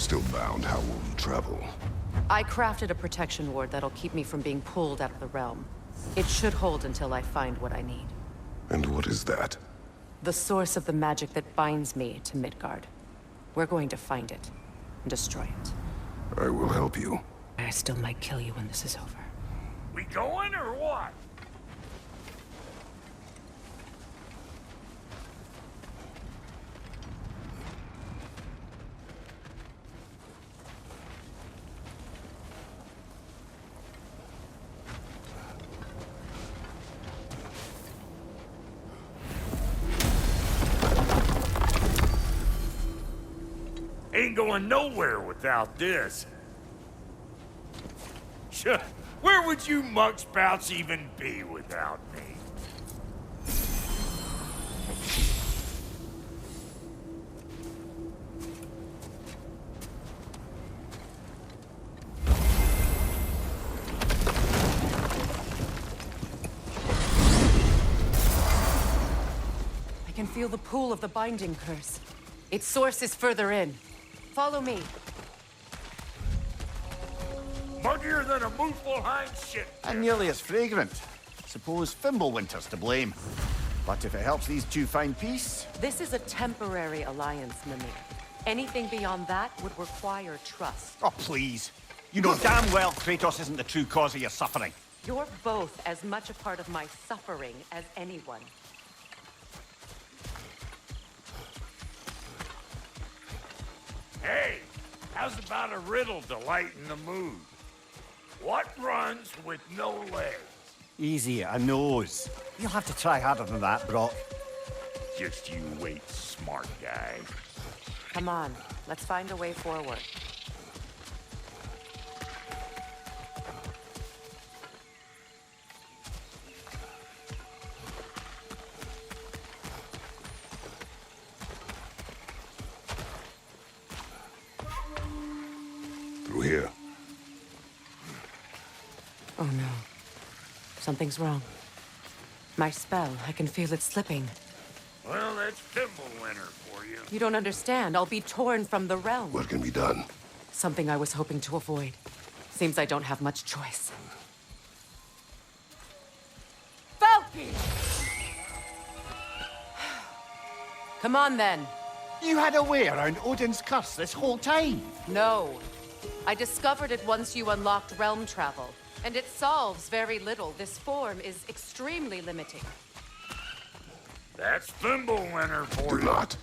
still bound, how will you travel? I crafted a protection ward that'll keep me from being pulled out of the realm. It should hold until I find what I need. And what is that? The source of the magic that binds me to Midgard. We're going to find it and destroy it. I will help you. I still might kill you when this is over. We going or what? Ain't going nowhere without this. Sure, where would you muckspouts even be without me? I can feel the pull of the binding curse. Its source is further in. Follow me. Muggier than a Muspelheim shit. And nearly as fragrant. Suppose Fimbulwinter's to blame. But if it helps these two find peace... This is a temporary alliance, Mimir. Anything beyond that would require trust. Oh, please. You know damn well Kratos isn't the true cause of your suffering. You're both as much a part of my suffering as anyone. Hey, how's about a riddle to lighten the mood? What runs with no legs? Easy, a nose. You'll have to try harder than that, Brock. Just you wait, smart guy. Come on, let's find a way forward. Through here. Oh no. Something's wrong. My spell, I can feel it slipping. Well, that's Fimbulwinter for you. You don't understand. I'll be torn from the realm. What can be done? Something I was hoping to avoid. Seems I don't have much choice. Falky! Come on, then. You had a way around Odin's curse this whole time. No. I discovered it once you unlocked realm travel. And it solves very little. This form is extremely limiting. That's Fimbulwinter for Do you. not.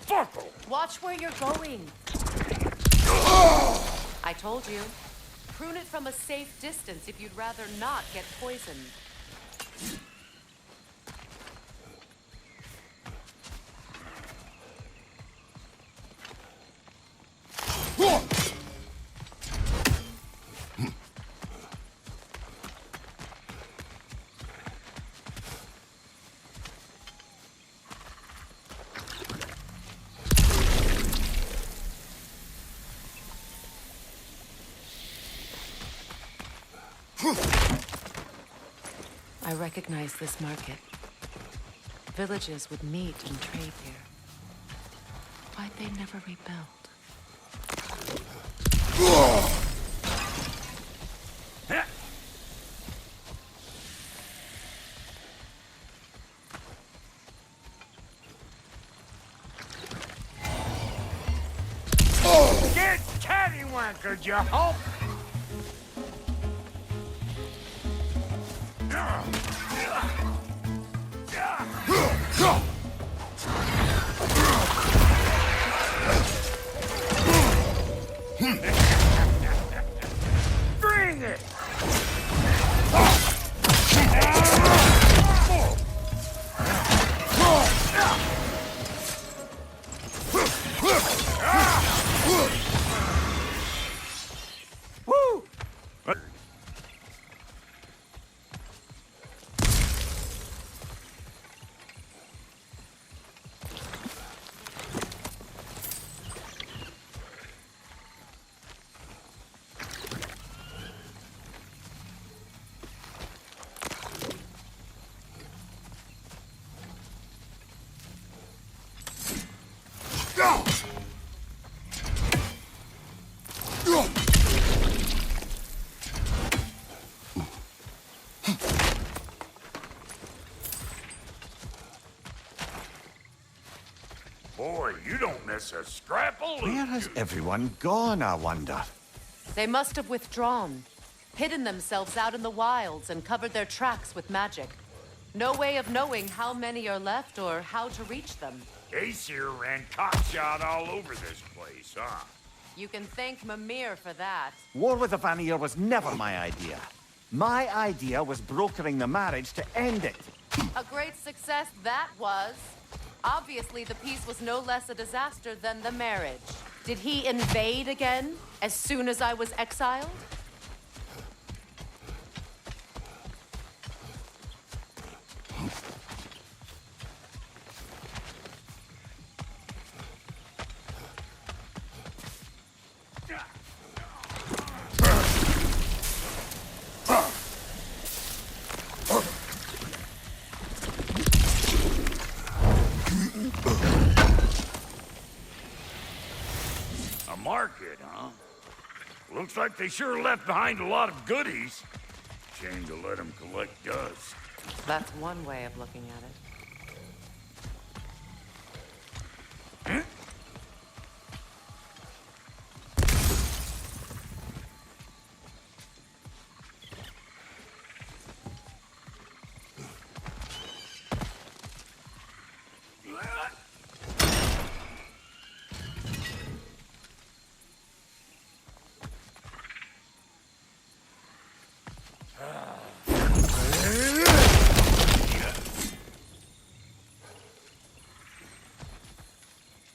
Fuckle! Watch where you're going. I told you. Prune it from a safe distance if you'd rather not get poisoned. I recognize this market. Villages would meet and trade here. Why'd they never rebuild? Get cattywankered, you hope! Bring it! Woo! Boy, you don't miss a scrap of loot. Where has everyone gone, I wonder? They must have withdrawn, hidden themselves out in the wilds, and covered their tracks with magic. No way of knowing how many are left or how to reach them. Aesir ran cockshot all over this place, huh? You can thank Mimir for that. War with the Vanir was never my idea. My idea was brokering the marriage to end it. A great success that was. Obviously, the peace was no less a disaster than the marriage. Did he invade again, as soon as I was exiled? A market, huh? Looks like they sure left behind a lot of goodies. Shame to let them collect dust. That's one way of looking at it.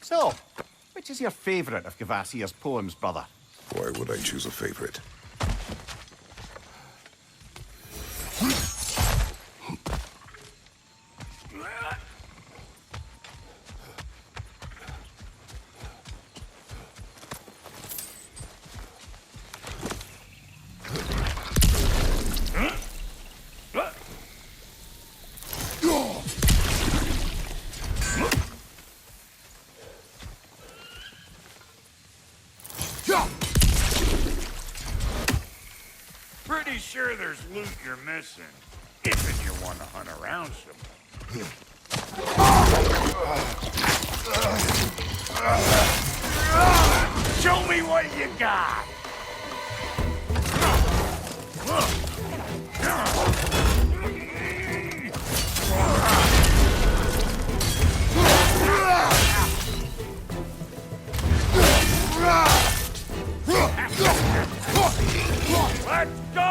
So, which is your favorite of Kvasir's poems, brother? Why would I choose a favorite? Pretty sure there's loot you're missing. If you want to hunt around some. Show me what you got! Let's go!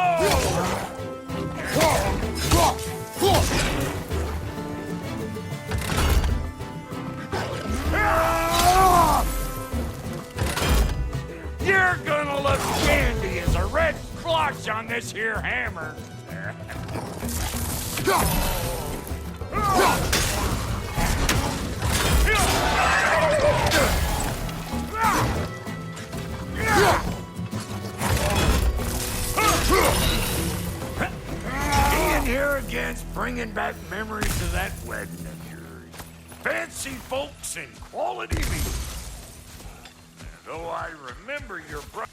You're gonna look dandy as a red clutch on this here hammer. Being here again's bringing back memories of that wedding of yours. Fancy folks and quality meat. Though I remember your brother.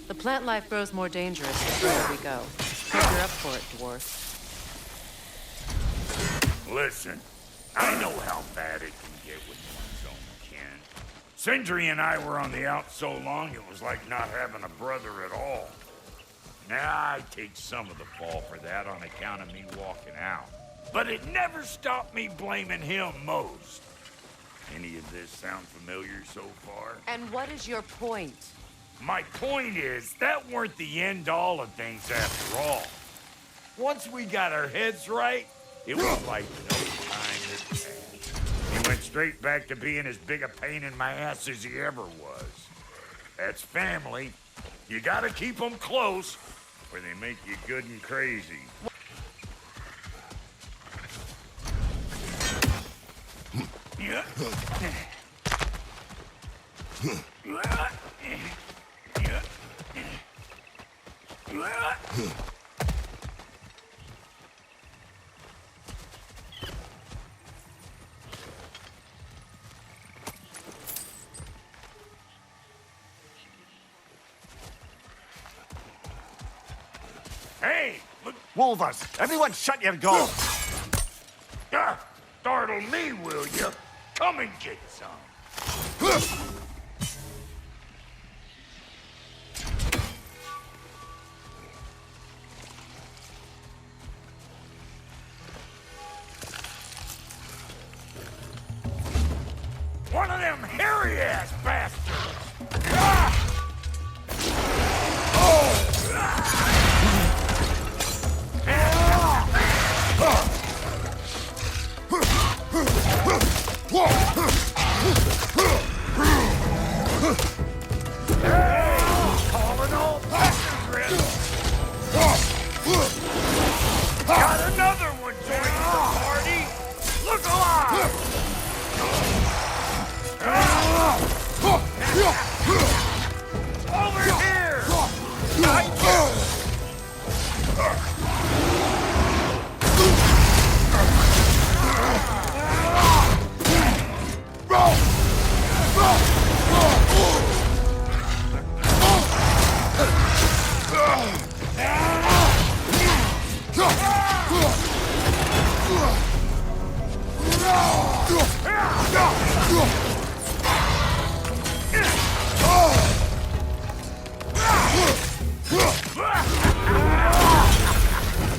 The plant life grows more dangerous the further we go. Hope you're up for it, dwarf. Listen, I know how bad it can get with one's own kin. Sindri and I were on the out so long, it was like not having a brother at all. Now, I take some of the fall for that on account of me walking out. But it never stopped me blaming him most. Any of this sound familiar so far? And what is your point? My point is, that weren't the end-all of things after all. Once we got our heads right, it was like no time had passed. He went straight back to being as big a pain in my ass as he ever was. That's family. You gotta keep them close, or they make you good and crazy. Hey, look. Wolvers, everyone shut your gob! Startle me, will you? Come and get some. One of them hairy-ass bastards! Calling all passengers! Got another one joining the party! Look alive! Over here!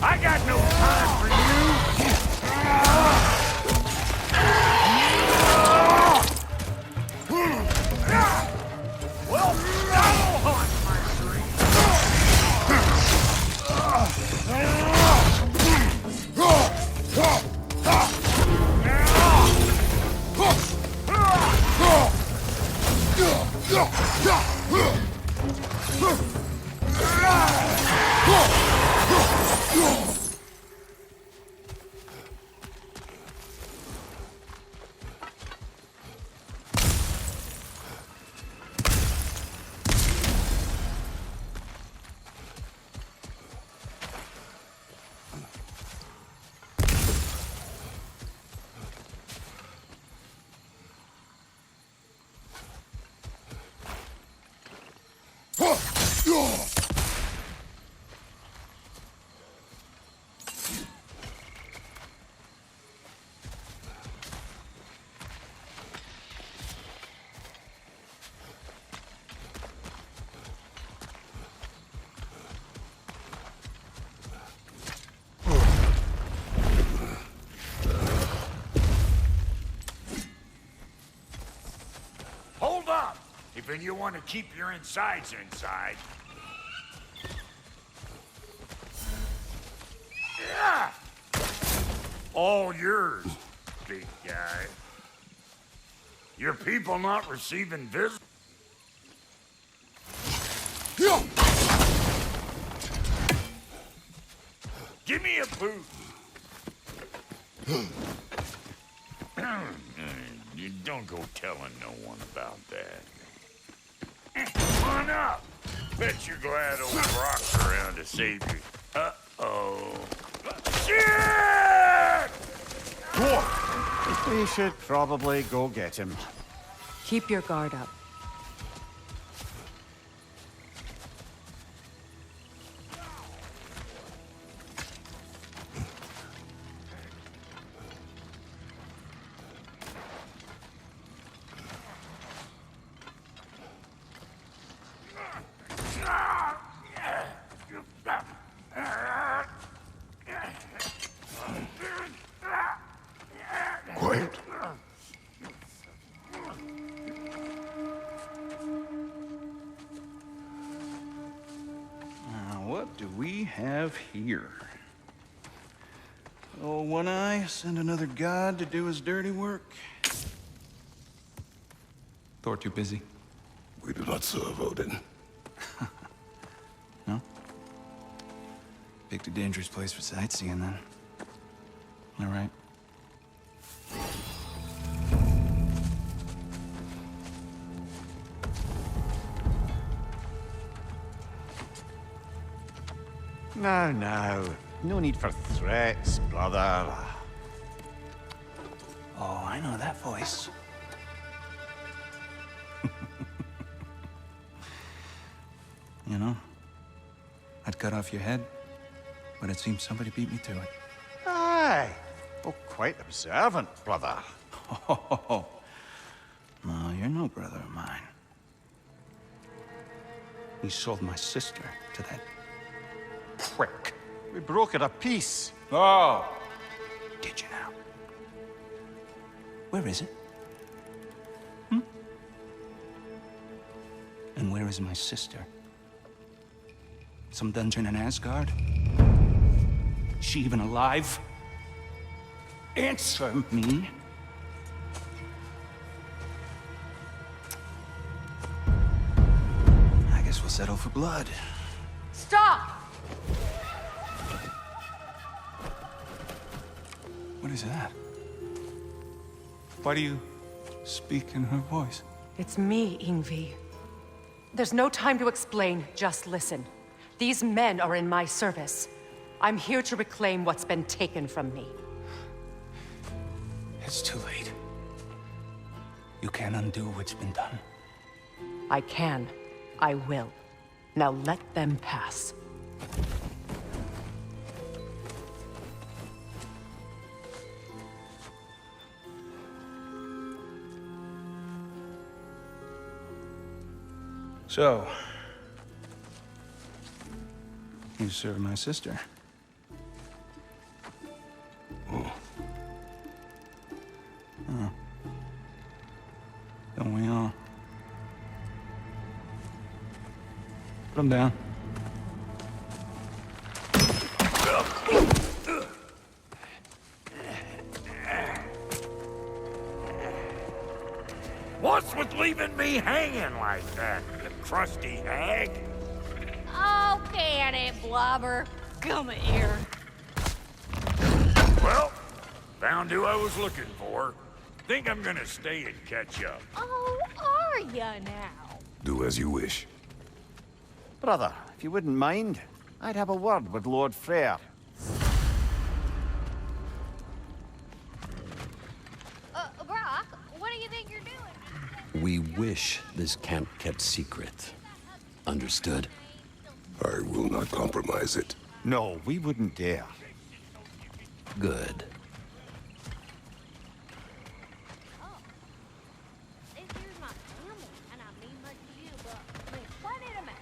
I got no time for you! Well, that'll hunt my dream! Hold up! If you want to keep your insides inside. Yeah! All yours, big guy. Your people not receiving visitors? Give me a boot. You don't go telling no one about that. Come on up. Bet you're glad old Brock's around to save you. Uh-oh. Shit! We should probably go get him. Keep your guard up. what do we have here? Oh, One Eye, send another god to do his dirty work. Thor too busy? We do not serve Odin. No? Picked a dangerous place for sightseeing, then. All right. Now. No need for threats, brother. Oh, I know that voice. You know, I'd cut off your head, but it seems somebody beat me to it. Aye. Oh, quite observant, brother. Oh, no, you're no brother of mine. You sold my sister to that prick. We broke it a piece. Oh! Did you now? Where is it? And where is my sister? Some dungeon in Asgard? She even alive? Answer me. I guess we'll settle for blood. Stop! What is that? Why do you speak in her voice? It's me, Ingvi. There's no time to explain, just listen. These men are in my service. I'm here to reclaim what's been taken from me. It's too late. You can't undo what's been done. I can. I will. Now let them pass. So, you serve my sister. Oh. Don't we all? Put him down. What's with leaving me hanging like that, you crusty hag? Oh, can it, Blobber? Come here. Well, found who I was looking for. Think I'm gonna stay and catch up. Oh, are ya now? Do as you wish. Brother, if you wouldn't mind, I'd have a word with Lord Freyr. Brock, what do you think you're doing? We wish this camp kept secret. Understood? I will not compromise it. No, we wouldn't dare. Good. This here's my family, and I mean much to you, but there's plenty to match.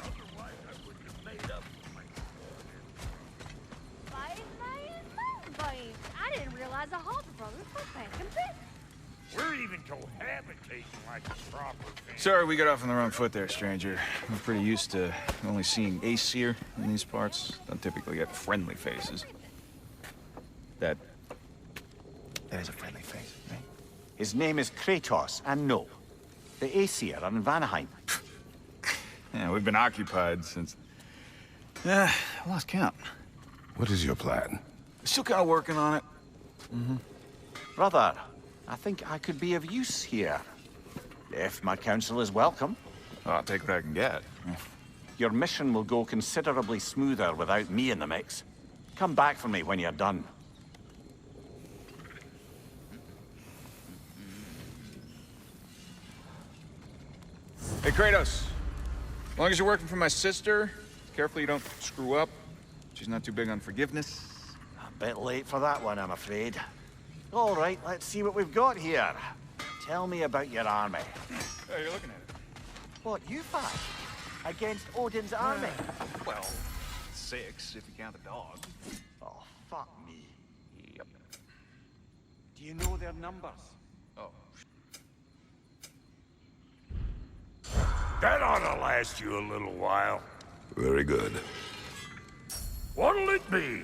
Otherwise, I wouldn't have made up for my... Beans. I didn't realize the Hawk brothers were back in business. We're even cohabitating like a proper family. Sorry we got off on the wrong foot there, stranger. We're pretty used to only seeing Aesir in these parts. Don't typically get friendly faces. That is a friendly face, right? His name is Kratos, and no, the Aesir are in Vanaheim. Yeah, we've been occupied since... I lost count. What is your plan? Still kind of working on it. Brother, I think I could be of use here. If my counsel is welcome. Oh, I'll take what I can get. Your mission will go considerably smoother without me in the mix. Come back for me when you're done. Hey, Kratos. As long as you're working for my sister, careful you don't screw up. She's not too big on forgiveness. A bit late for that one, I'm afraid. All right, let's see what we've got here. Tell me about your army. Oh, you're looking at it. What, you fight? Against Odin's army? Well, 6 if you count the dog. Oh, fuck me. Yep. Do you know their numbers? Oh. That ought to last you a little while. Very good. What'll it be?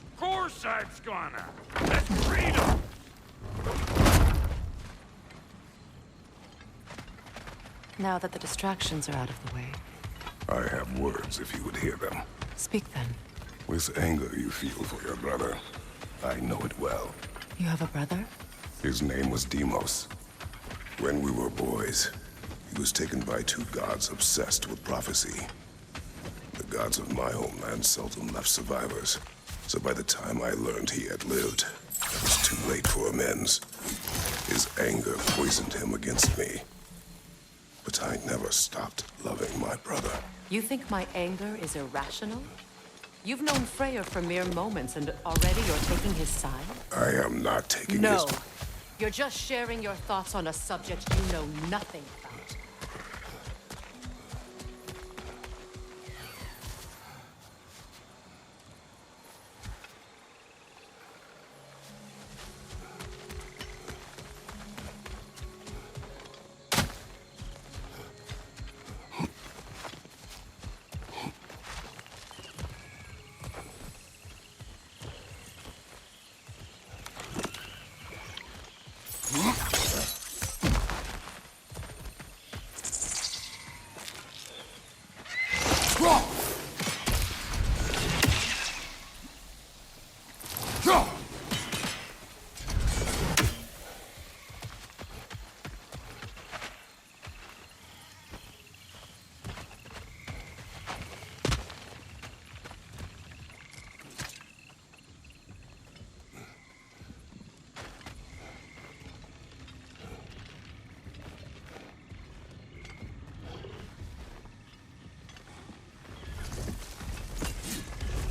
Of course it's gonna. That's freedom. Now that the distractions are out of the way, I have words if you would hear them. speak then. With anger you feel for your brother, I know it well. You have a brother? His name was Deimos. When we were boys, he was taken by two gods obsessed with prophecy. The gods of my homeland seldom left survivors, so by the time I learned he had lived, it was too late for amends. His anger poisoned him against me. But I never stopped loving my brother. You think my anger is irrational? You've known Freyr for mere moments, and already you're taking his side? I am not taking No. his... You're just sharing your thoughts on a subject you know nothing about.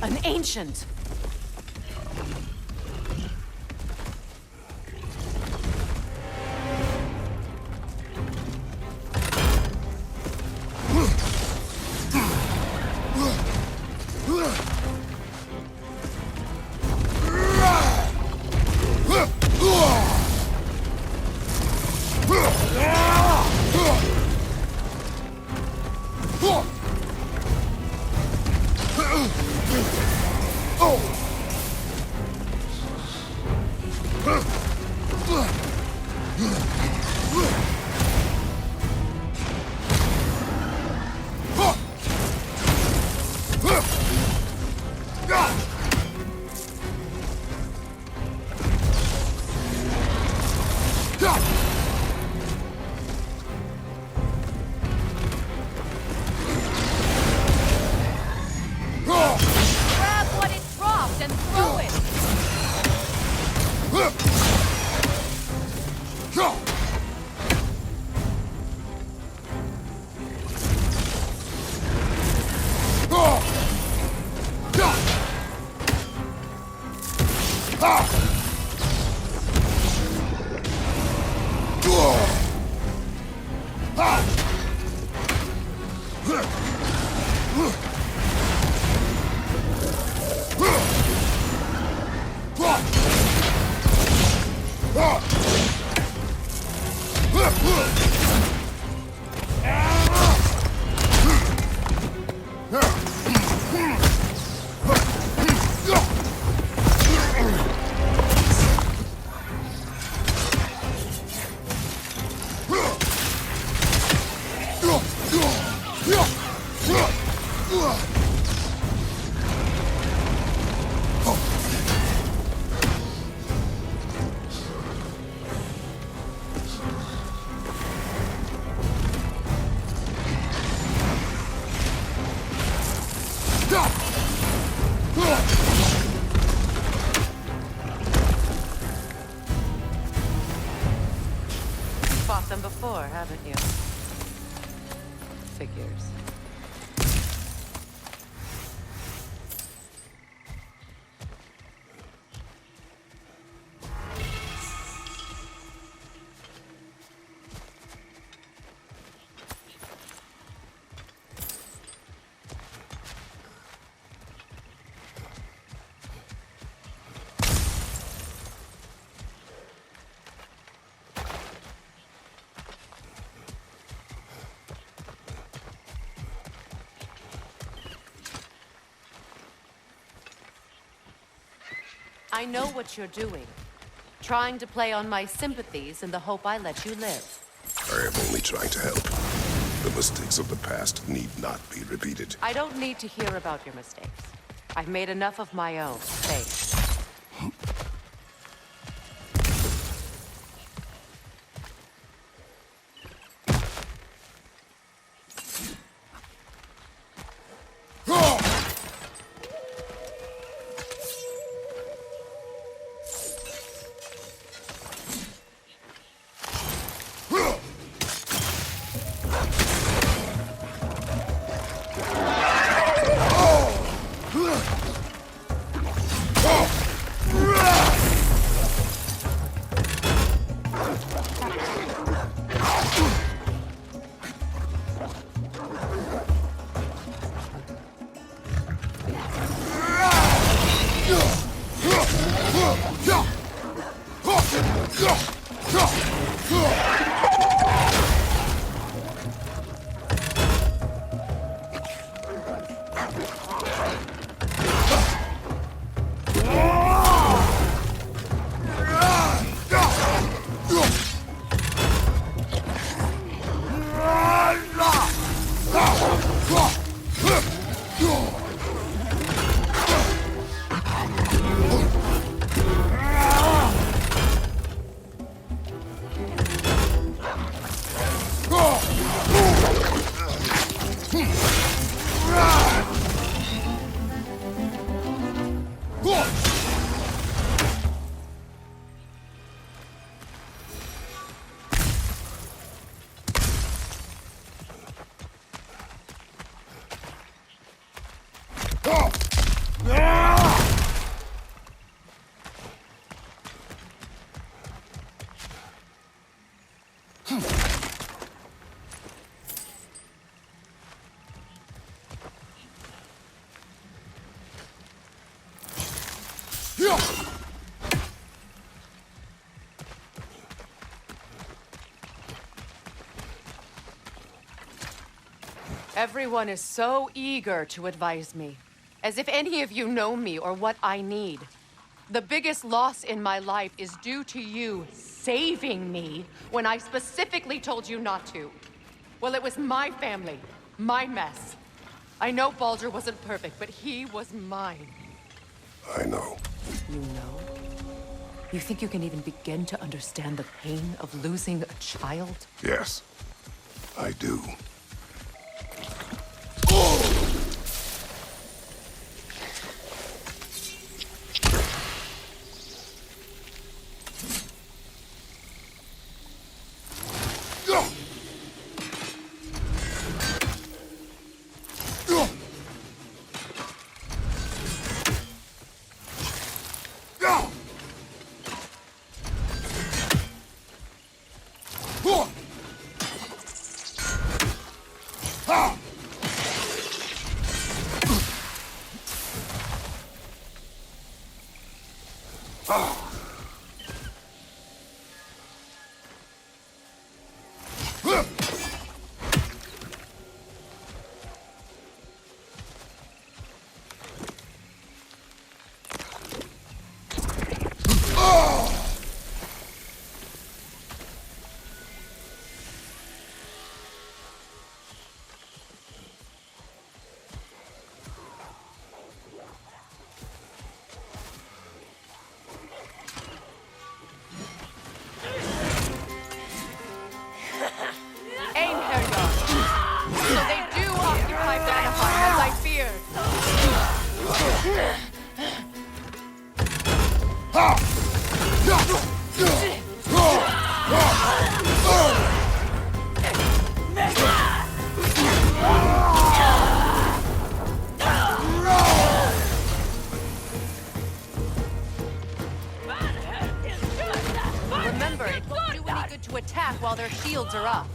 An ancient! Grab what it dropped and throw it! Fought them before, haven't you? Figures. I know what you're doing. Trying to play on my sympathies in the hope I let you live. I am only trying to help. The mistakes of the past need not be repeated. I don't need to hear about your mistakes. I've made enough of my own. Thanks. Everyone is so eager to advise me, as if any of you know me or what I need. The biggest loss in my life is due to you saving me when I specifically told you not to. Well, it was my family, my mess. I know Baldur wasn't perfect, but he was mine. I know. You know? You think you can even begin to understand the pain of losing a child? Yes, I do. So they do occupy Vanaheim as I feared. Remember, it won't do any good to attack while their shields are up.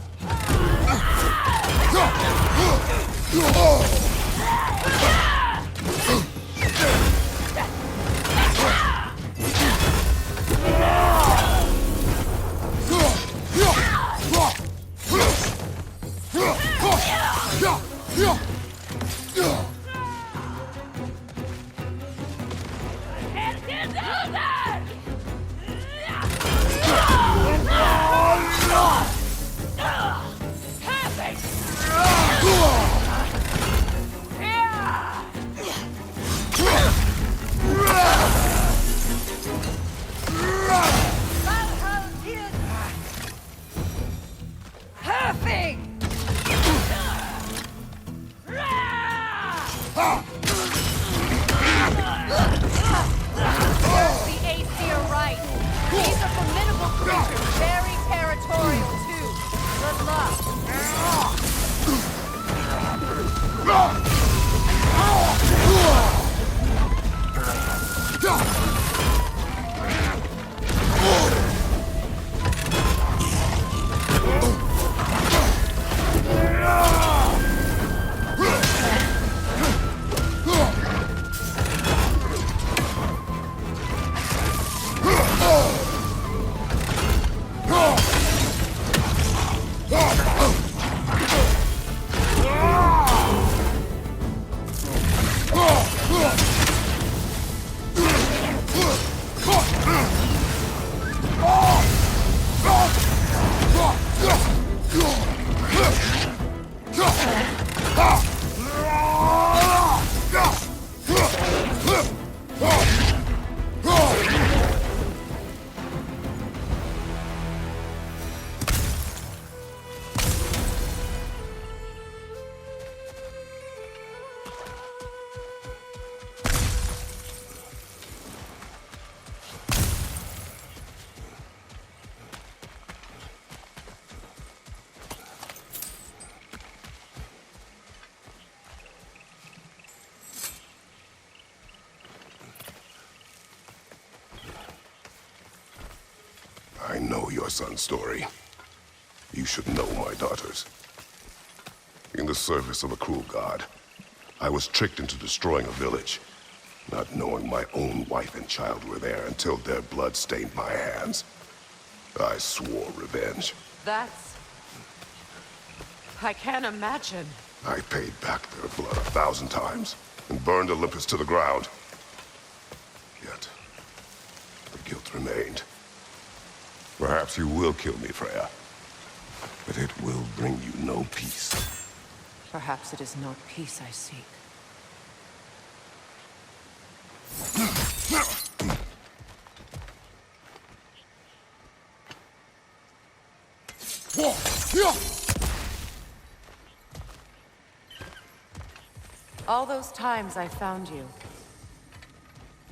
I know your son's story. You should know my daughter's. In the service of a cruel god, I was tricked into destroying a village, not knowing my own wife and child were there until their blood stained my hands. I swore revenge. I can't imagine. I paid back their blood 1,000 times and burned Olympus to the ground. Yet, the guilt remained. Perhaps you will kill me, Freya, but it will bring you no peace. Perhaps it is not peace I seek. All those times I found you,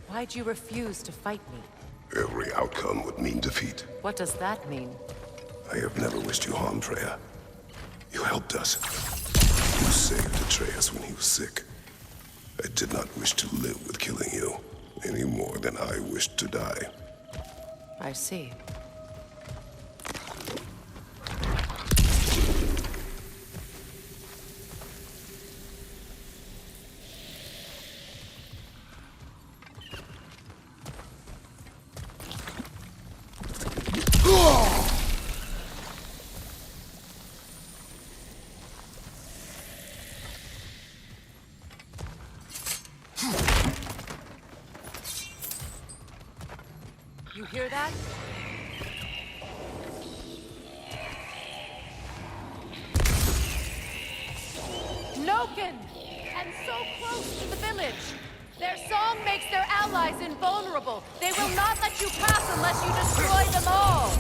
why'd you refuse to fight me? Every outcome would mean defeat. What does that mean? I have never wished you harm, Freya. You helped us. You saved Atreus when he was sick. I did not wish to live with killing you, any more than I wished to die. I see. You hear that? Noken! And so close to the village! Their song makes their allies invulnerable. They will not let you pass unless you destroy them all!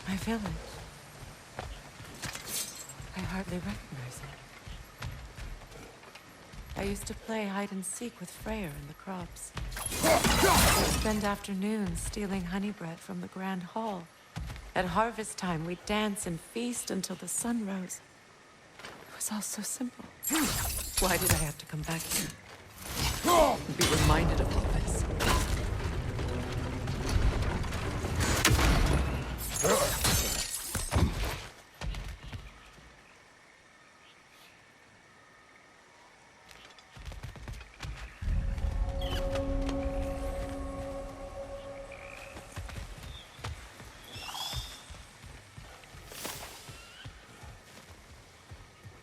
My village. I hardly recognize it. I used to play hide and seek with Freyr in the crops. I'd spend afternoons stealing honey bread from the Grand Hall. At harvest time, we'd dance and feast until the sun rose. It was all so simple. Why did I have to come back here? And be reminded of all this?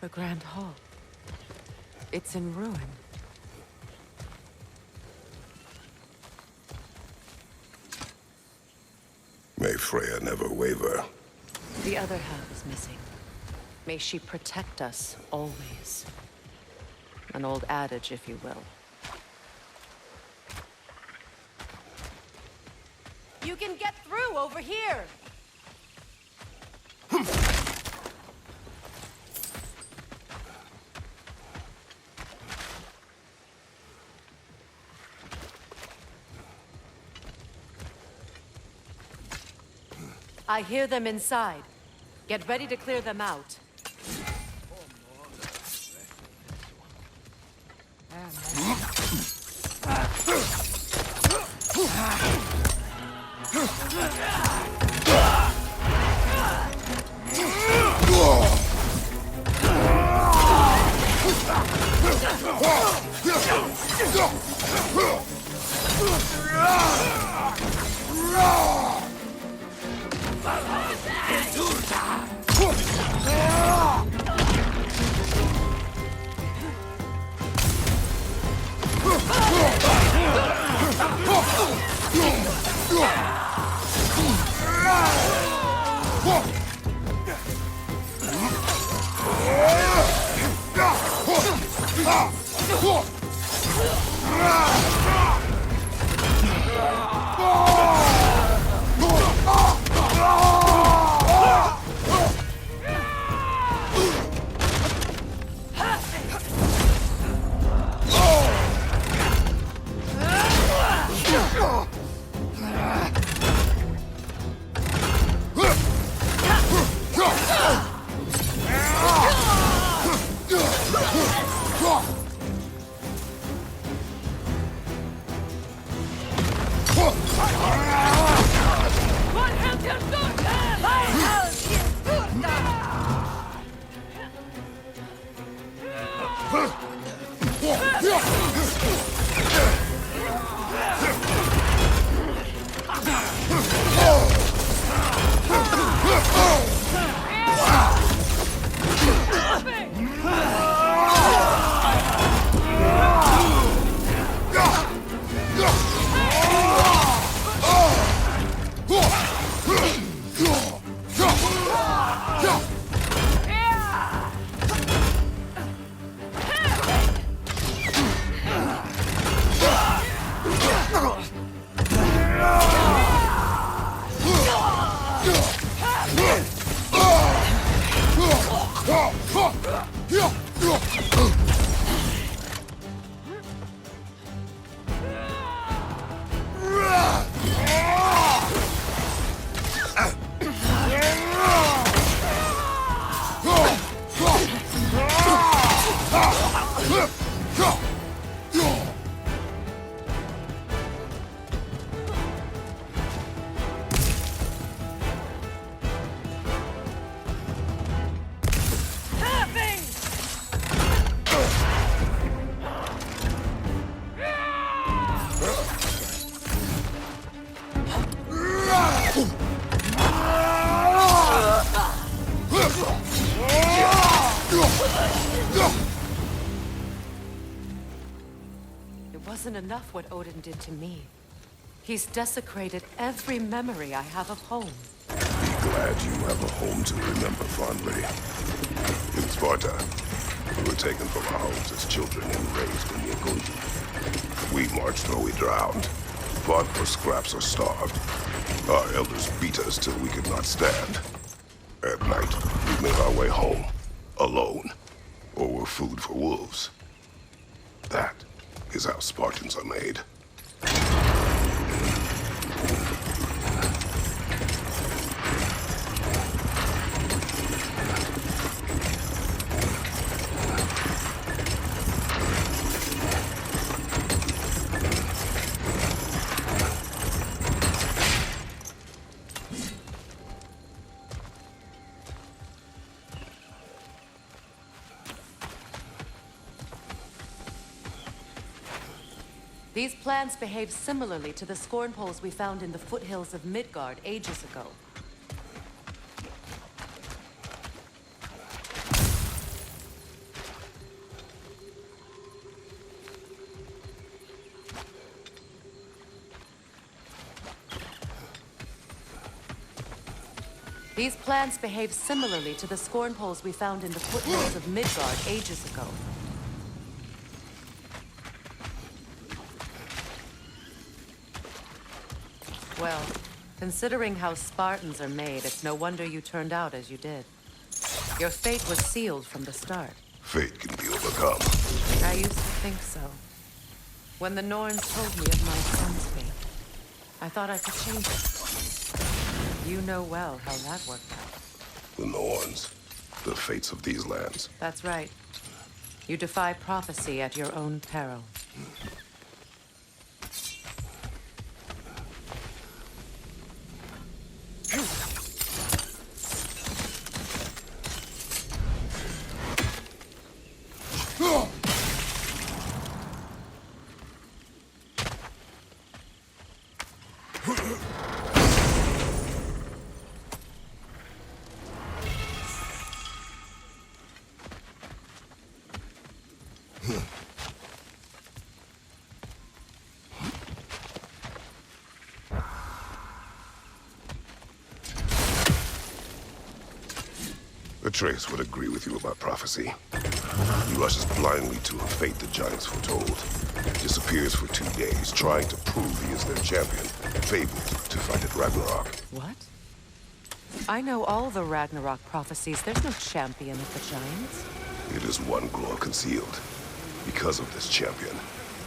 The Grand Hall. It's in ruin. May Freya never waver. The other half is missing. May she protect us always. An old adage, if you will. You can get through over here! I hear them inside. Get ready to clear them out. It wasn't enough what Odin did to me. He's desecrated every memory I have of home. Be glad you have a home to remember fondly. In Sparta, we were taken from our homes as children and raised in Yakuji. We marched or we drowned, fought for scraps or starved. Our elders beat us till we could not stand. At night, we made our way home, alone, or were food for wolves. is how Spartans are made. These plants behave similarly to the scorn poles we found in the foothills of Midgard ages ago. These plants behave similarly to the scorn poles we found in the foothills of Midgard ages ago. Well, considering how Spartans are made, it's no wonder you turned out as you did. Your fate was sealed from the start. Fate can be overcome. I used to think so. When the Norns told me of my son's fate, I thought I could change it. You know well how that worked out. The Norns, the fates of these lands. That's right. You defy prophecy at your own peril. Atreus would agree with you about prophecy. He rushes blindly to a fate the giants foretold. Disappears for 2 days, trying to prove he is their champion, fabled to fight at Ragnarok. What? I know all the Ragnarok prophecies. There's no champion of the giants. It is one glow concealed. Because of this champion,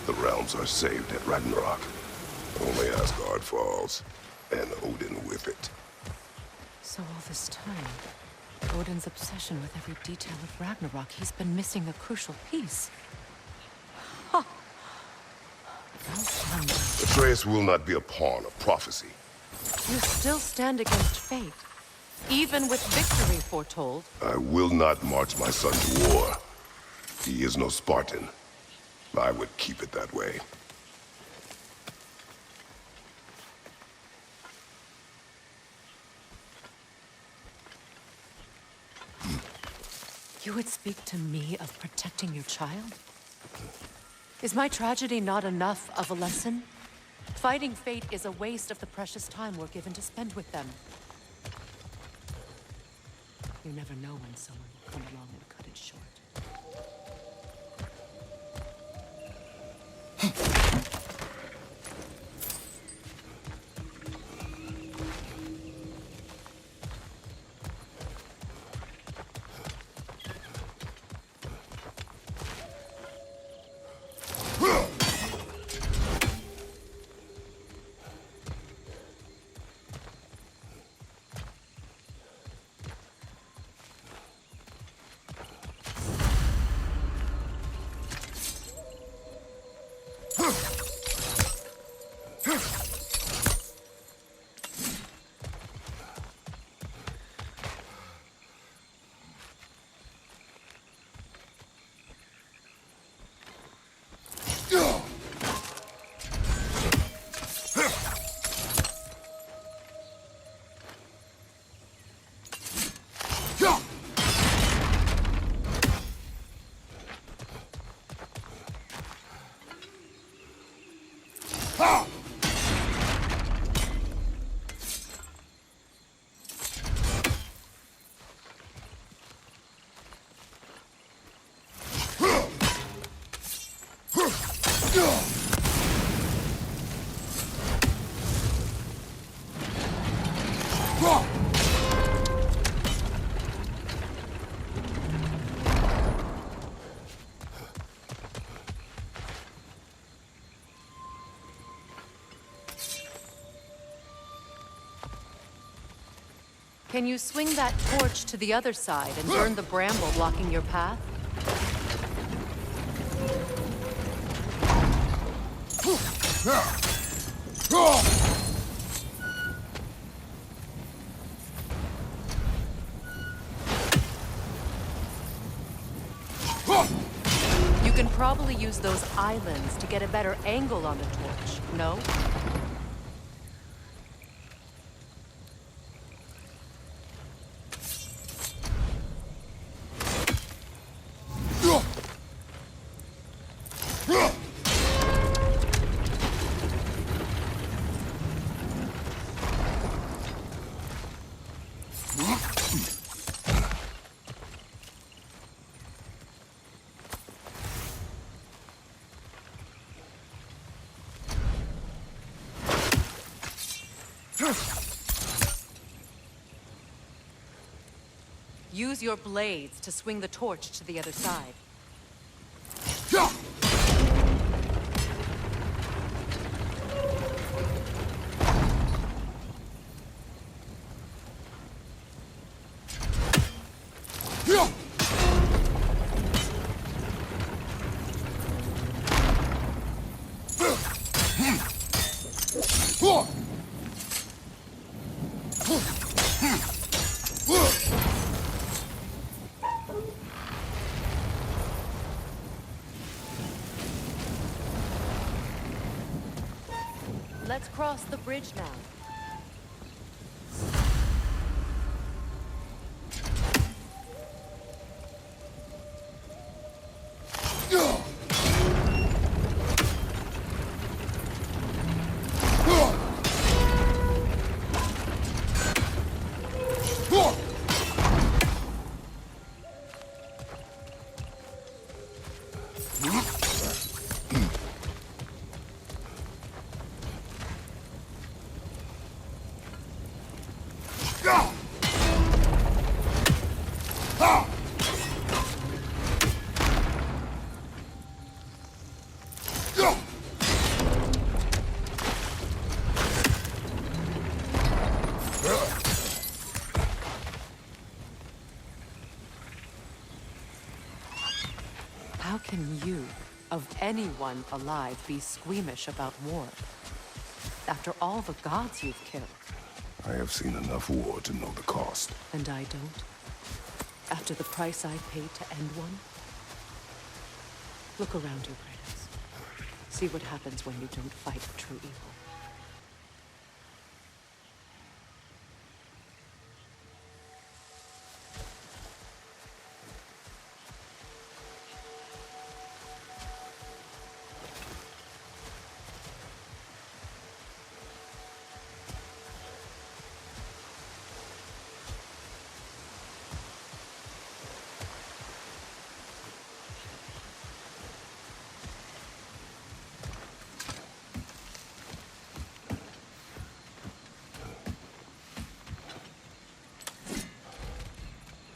the realms are saved at Ragnarok. Only Asgard falls, and Odin with it. So all this time, Odin's obsession with every detail of Ragnarok, he's been missing a crucial piece. Ha! Well done. Atreus will not be a pawn of prophecy. You still stand against fate, even with victory foretold. I will not march my son to war. He is no Spartan. I would keep it that way. You would speak to me of protecting your child? Is my tragedy not enough of a lesson? Fighting fate is a waste of the precious time we're given to spend with them. You never know when someone will come along and cut it short. Can you swing that torch to the other side and burn the bramble blocking your path? You can probably use those islands to get a better angle on the torch, no? Use your blades to swing the torch to the other side. Let's cross the bridge now. How can you, of anyone alive, be squeamish about war? After all the gods you've killed. I have seen enough war to know the cost. And I don't? After the price I paid to end one? Look around you, Kratos. See what happens when you don't fight true evil.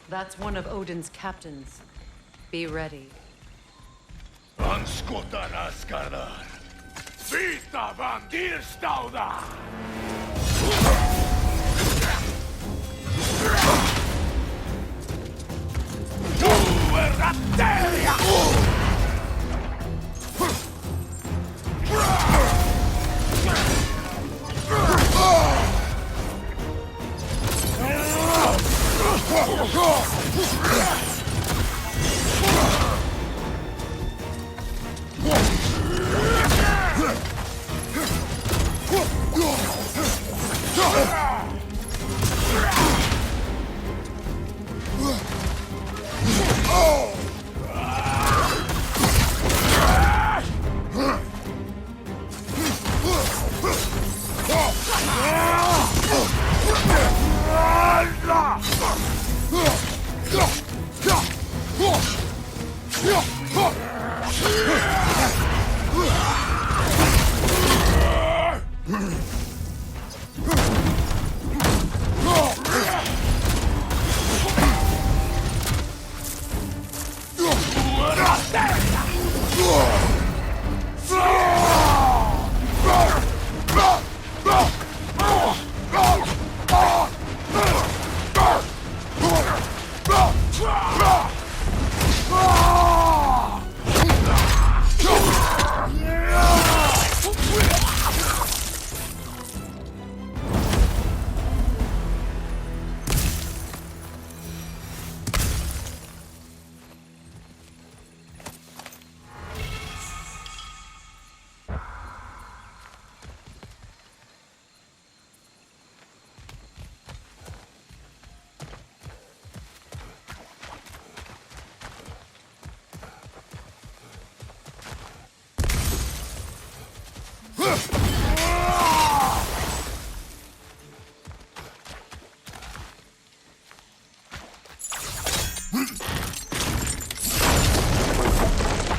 That's one of Odin's captains. Be ready. Anskotar askardar. Vita vandirstauda. Du är ratteria!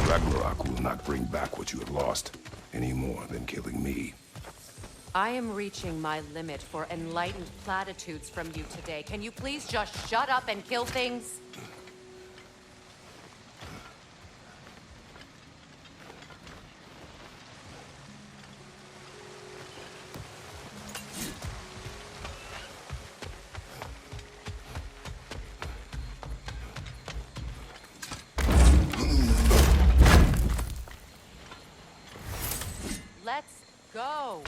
Ragnarok will not bring back what you have lost, any more than killing me. I am reaching my limit for enlightened platitudes from you today. Can you please just shut up and kill things? Let's go.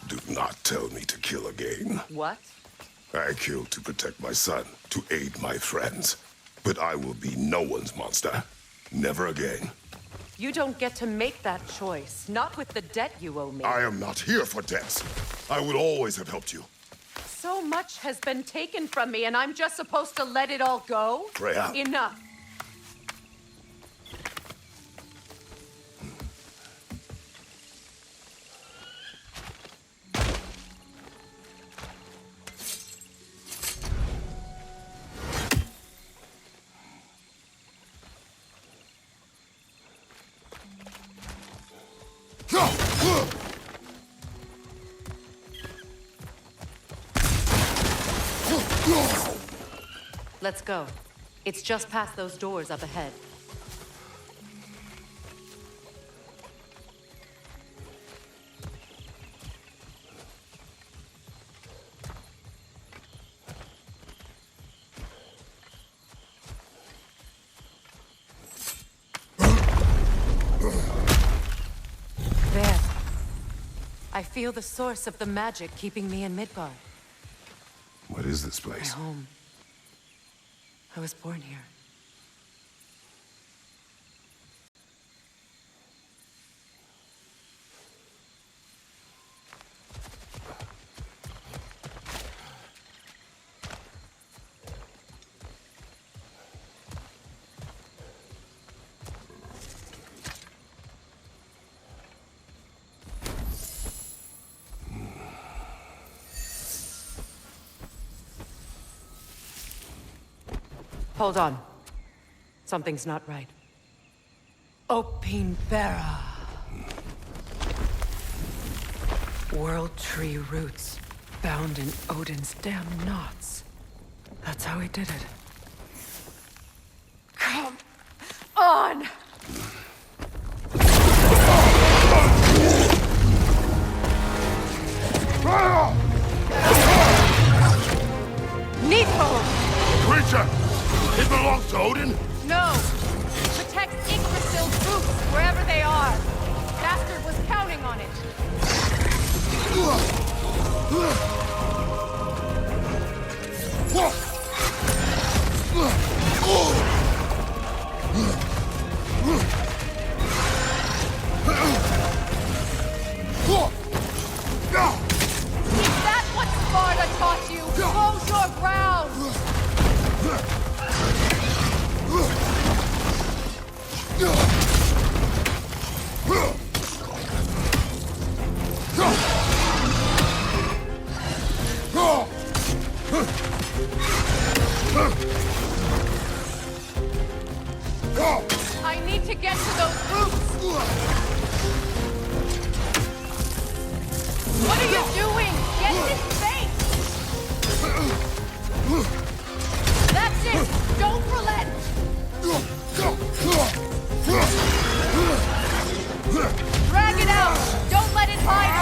Do not tell me to kill again. What? I killed to protect my son, to aid my friends. But I will be no one's monster. Never again. You don't get to make that choice. Not with the debt you owe me. I am not here for debts. I would always have helped you. So much has been taken from me, and I'm just supposed to let it all go? Freya. Enough. Let's go. It's just past those doors up ahead. there. I feel the source of the magic keeping me in Midgard. What is this My place? home. I was born here. Hold on. Something's not right. Opinbera. World tree roots, bound in Odin's damn knots. That's how he did it. Come on! Needful! Creature! It belongs to Odin? No! Protect Yggdrasil's roots, wherever they are. Bastard was counting on it. Is that what Sparta taught you? Close your ground! I need to get to those roots! What are you doing? Get in space! That's it! Don't relent! Drag it out! Don't let it hide!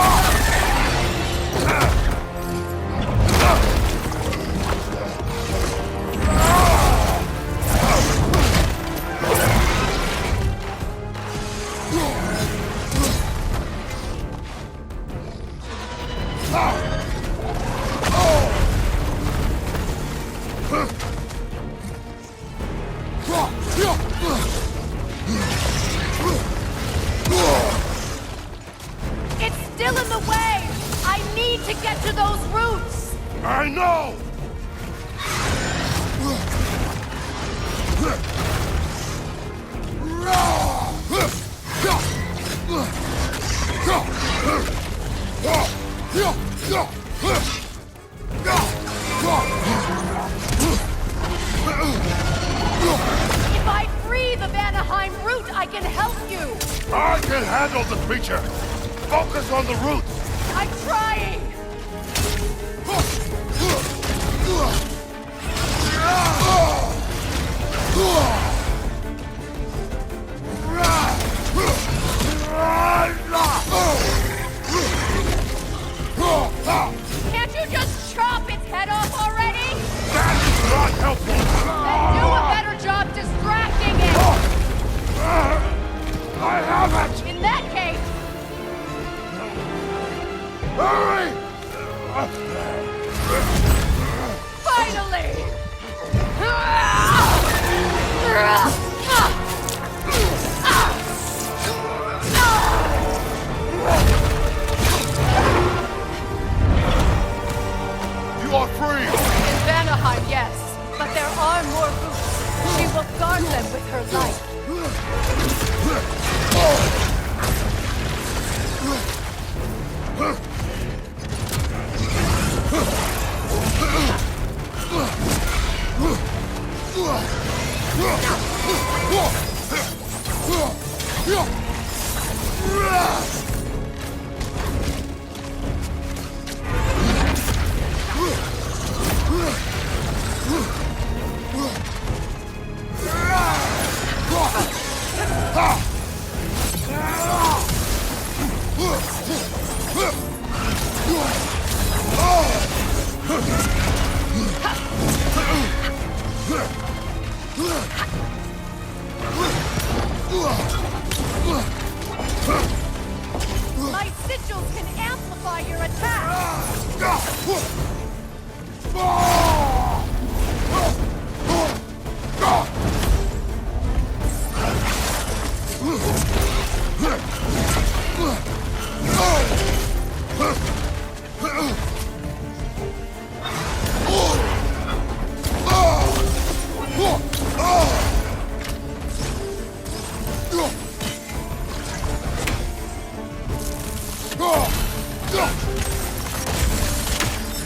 It's still in the way! I need to get to those roots! I know! If I free the Vanaheim root, I can help you! I can handle the creature! Focus on the roots! I'm trying! Can't you just chop its head off already? That is not helpful! Then do a better job distracting it! I have it! In that case, Hurry! finally! You are free! In Vanaheim, yes, but there are more roots. She will guard them with her life.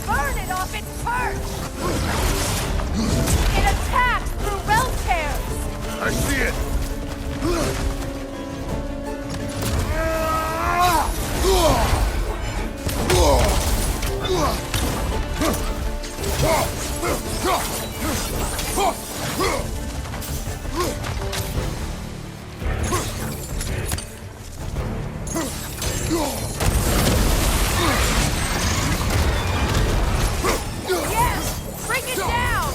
Burn it off its perch! It attacks through realm tears! I see it! Yes! Bring it down!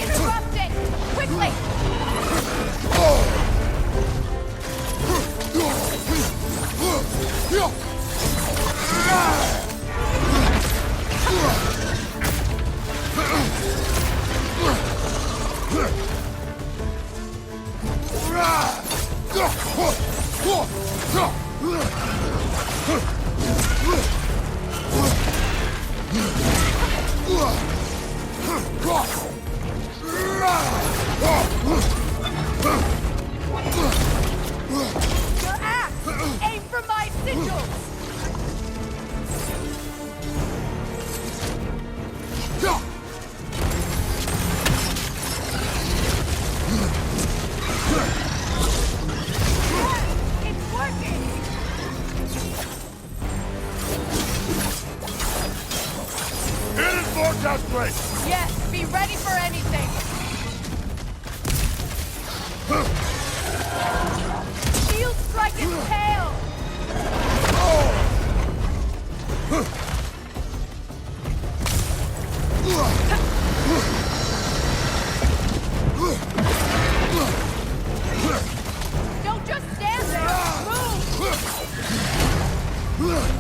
Interrupt it! Quickly! Your axe! Aim for my sigils! It's working! Hit it, Vortex Blade! Yes, be ready for anything! Shield strike its tail! Don't just stand there! Move!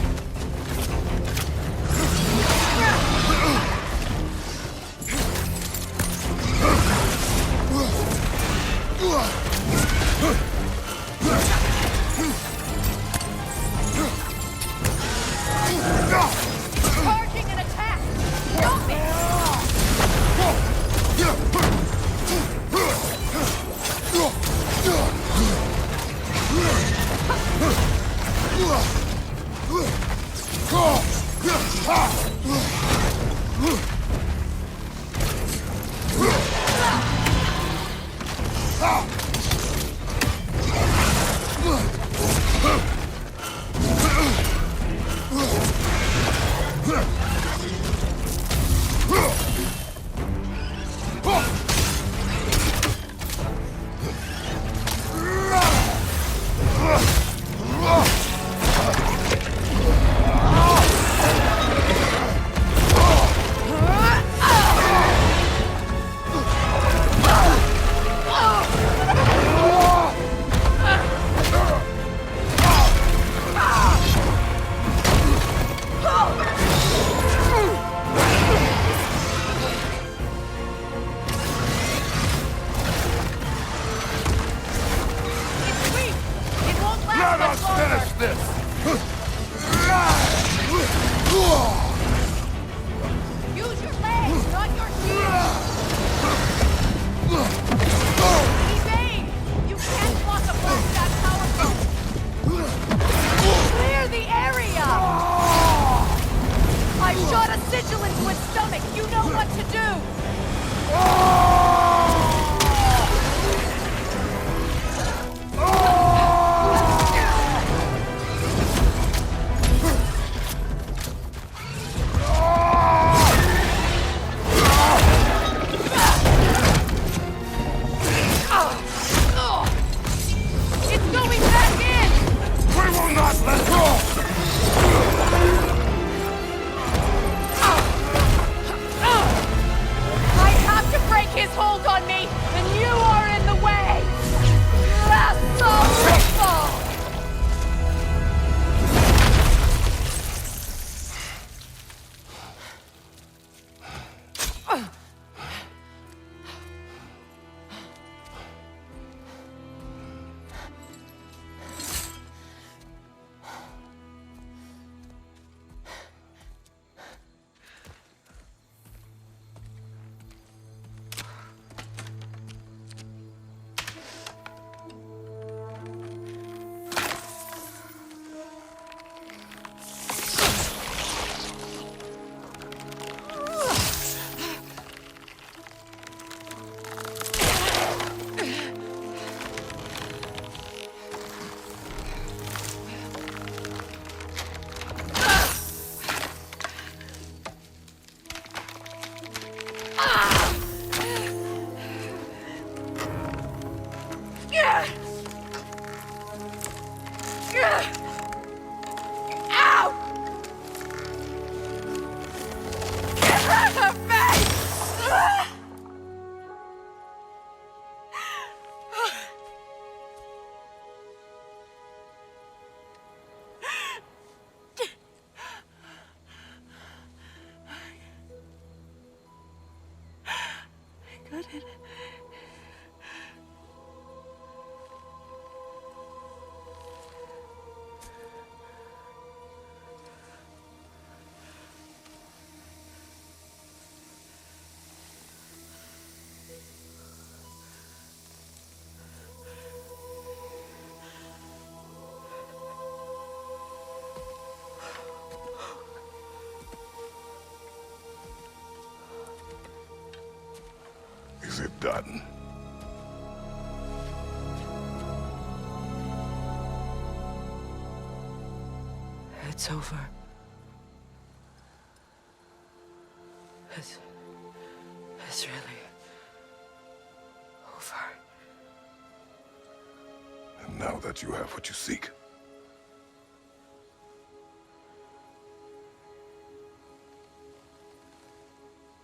Charging an attack! Stop it! It's weak! It won't last Let us much longer! finish this! Use your legs, not your shield! Evade! You can't block a bolt that powerful! Clear the area! I shot a sigil into its stomach! You know what to do! Is it done? It's over. It's really over. And now that you have what you seek,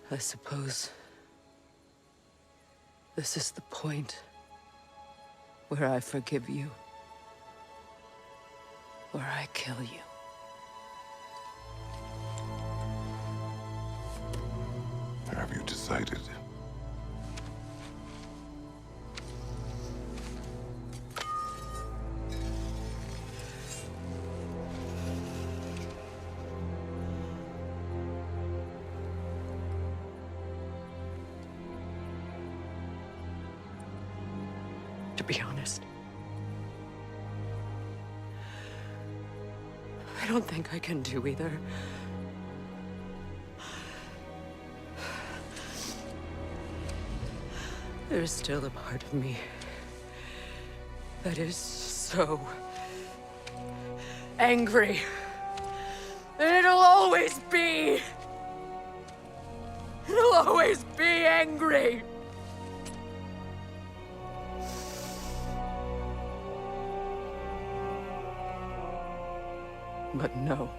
I suppose this is the point where I forgive you, or I kill you. have you decided? To be honest, I don't think I can do either. There's still a part of me that is so angry. And it'll always be. It'll always be angry. But no.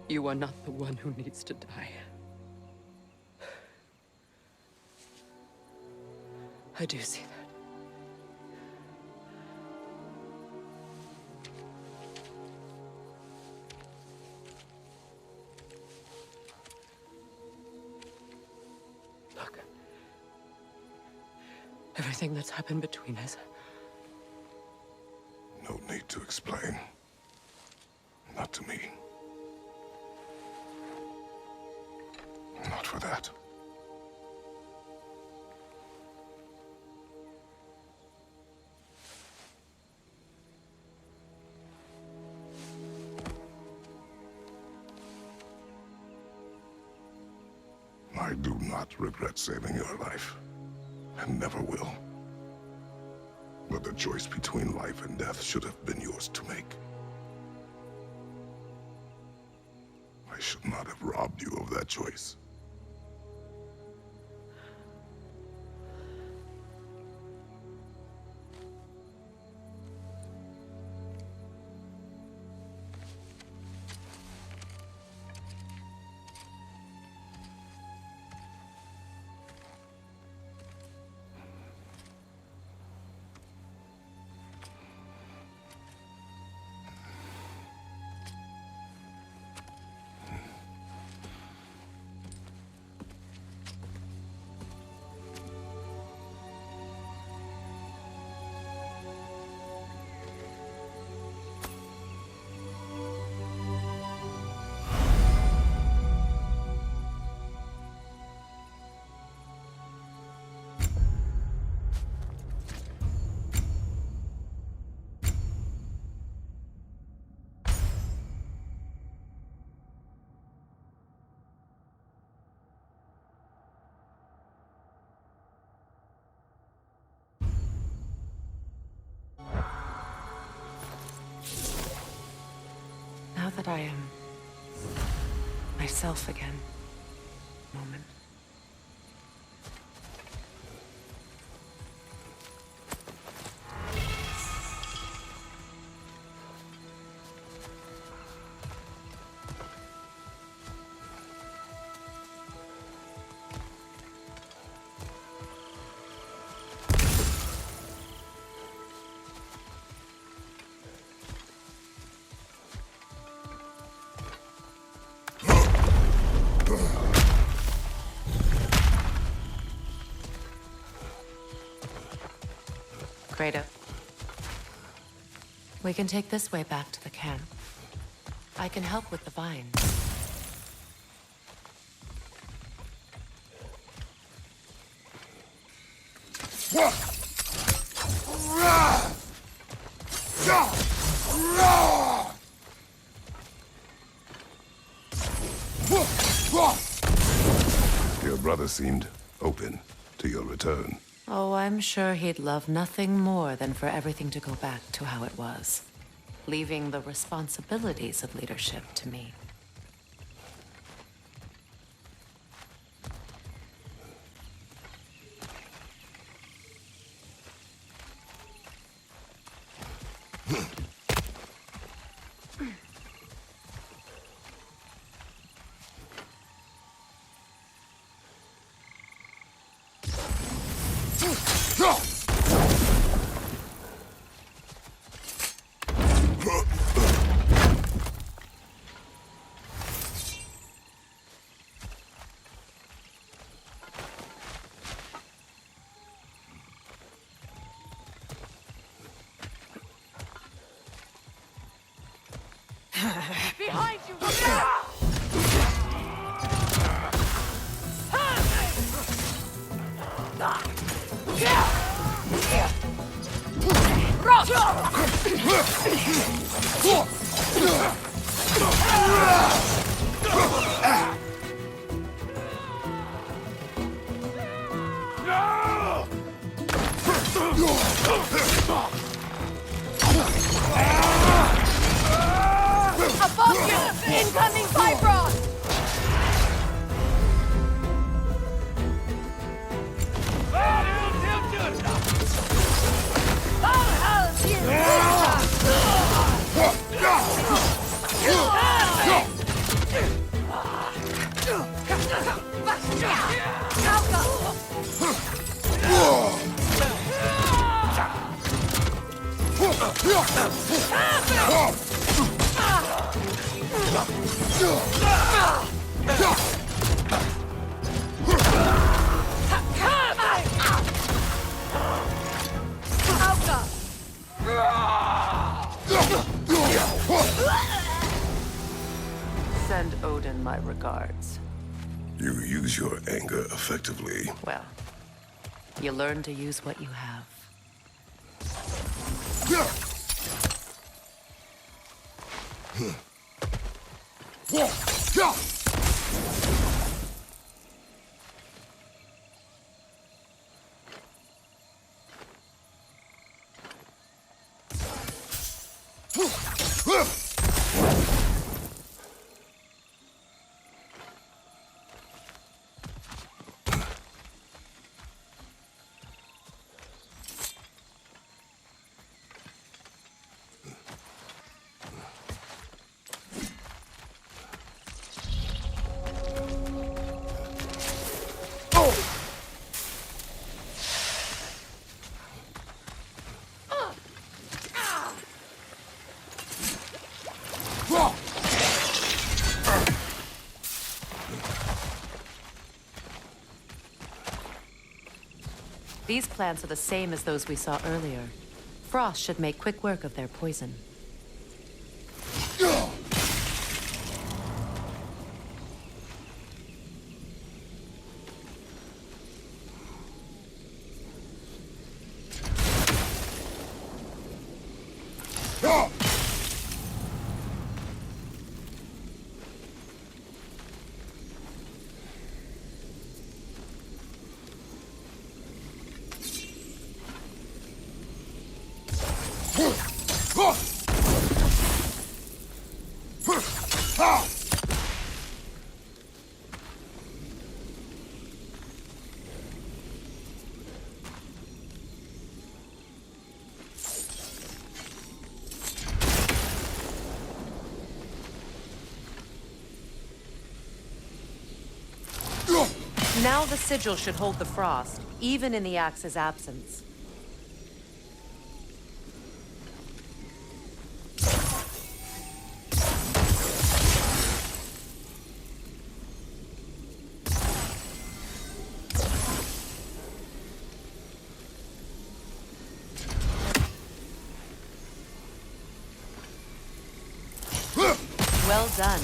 You are not the one who needs to die. I do see that. Look. Everything that's happened between us. No need to explain. Not to me. Not for that. I do not regret saving your life, and never will. But the choice between life and death should have been yours to make. I should not have robbed you of that choice. Now that I am myself again, moment. Greta. We can take this way back to the camp. I can help with the vines. brother seemed open to your return. Oh, I'm sure he'd love nothing more than for everything to go back to how it was, leaving the responsibilities of leadership to me. Behind you! Above you! Incoming Fibron! Send Odin my regards. You use your anger effectively. Well, you learn to use what you have. These plants are the same as those we saw earlier. Frost should make quick work of their poison. Now the sigil should hold the frost, even in the axe's absence. Well done.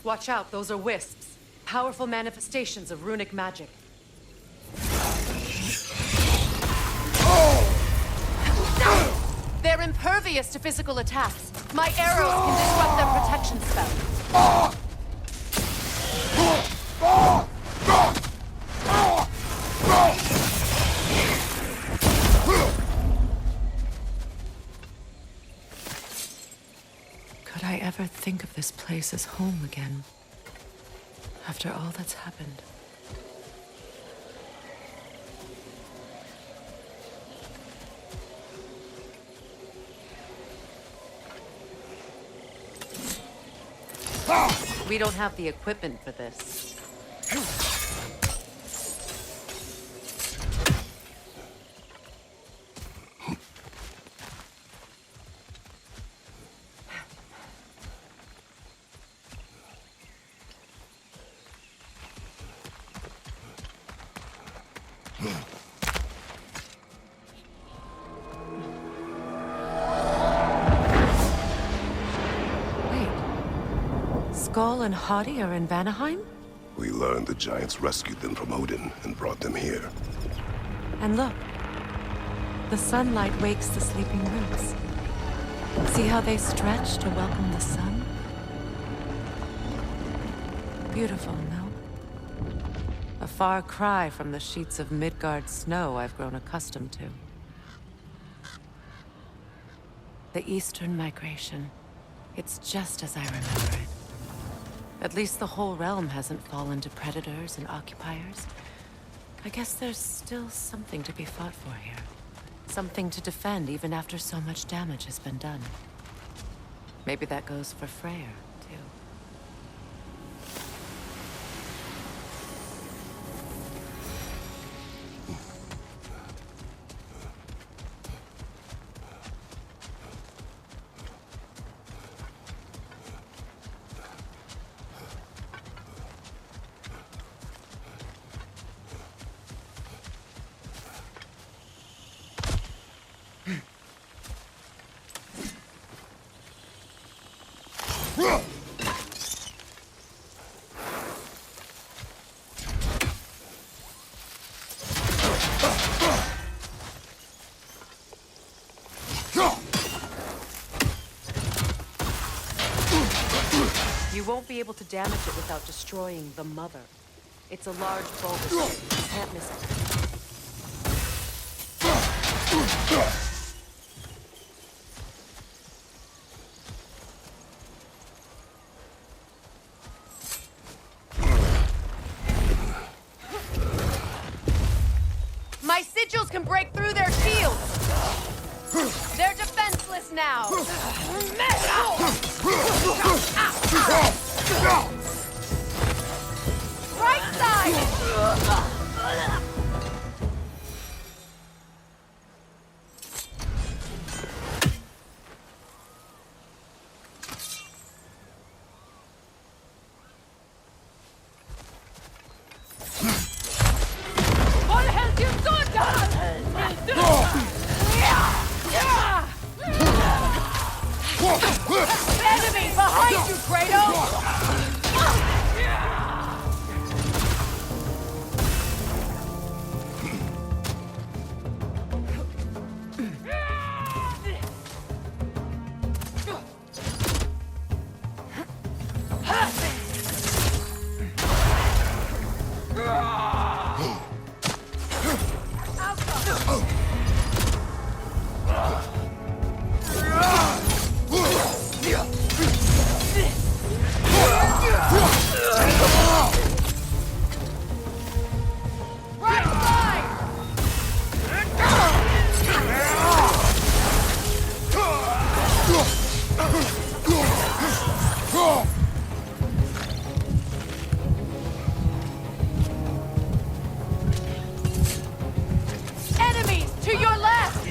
Watch out, those are wisps. Powerful manifestations of runic magic. They're impervious to physical attacks. My arrows can disrupt their protection spell. Could I ever think of this place as home again? After all that's happened. We don't have the equipment for this. Skull and Hadi are in Vanaheim? We learned the giants rescued them from Odin and brought them here. And look, the sunlight wakes the sleeping roots. See how they stretch to welcome the sun? Beautiful, no? A far cry from the sheets of Midgard snow I've grown accustomed to. The Eastern Migration. It's just as I remember it. At least the whole realm hasn't fallen to predators and occupiers. I guess there's still something to be fought for here. Something to defend even after so much damage has been done. Maybe that goes for Freyr, too. You won't be able to damage it without destroying the mother. It's a large boulder. You can't miss it. My sigils can break through their shields! They're defenseless now! Right side! What has you done? Enemy behind you, Kratos! Enemies to your left!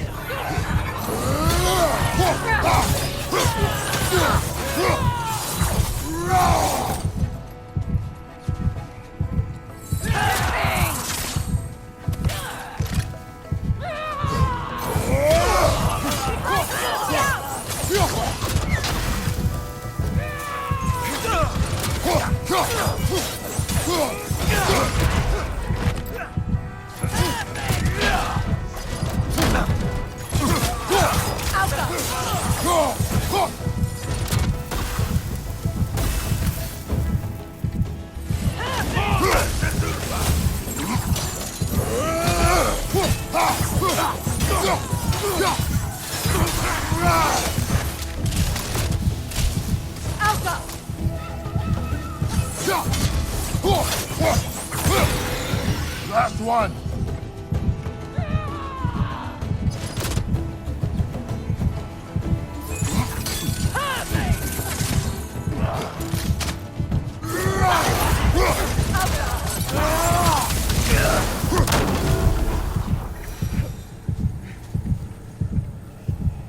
Last one!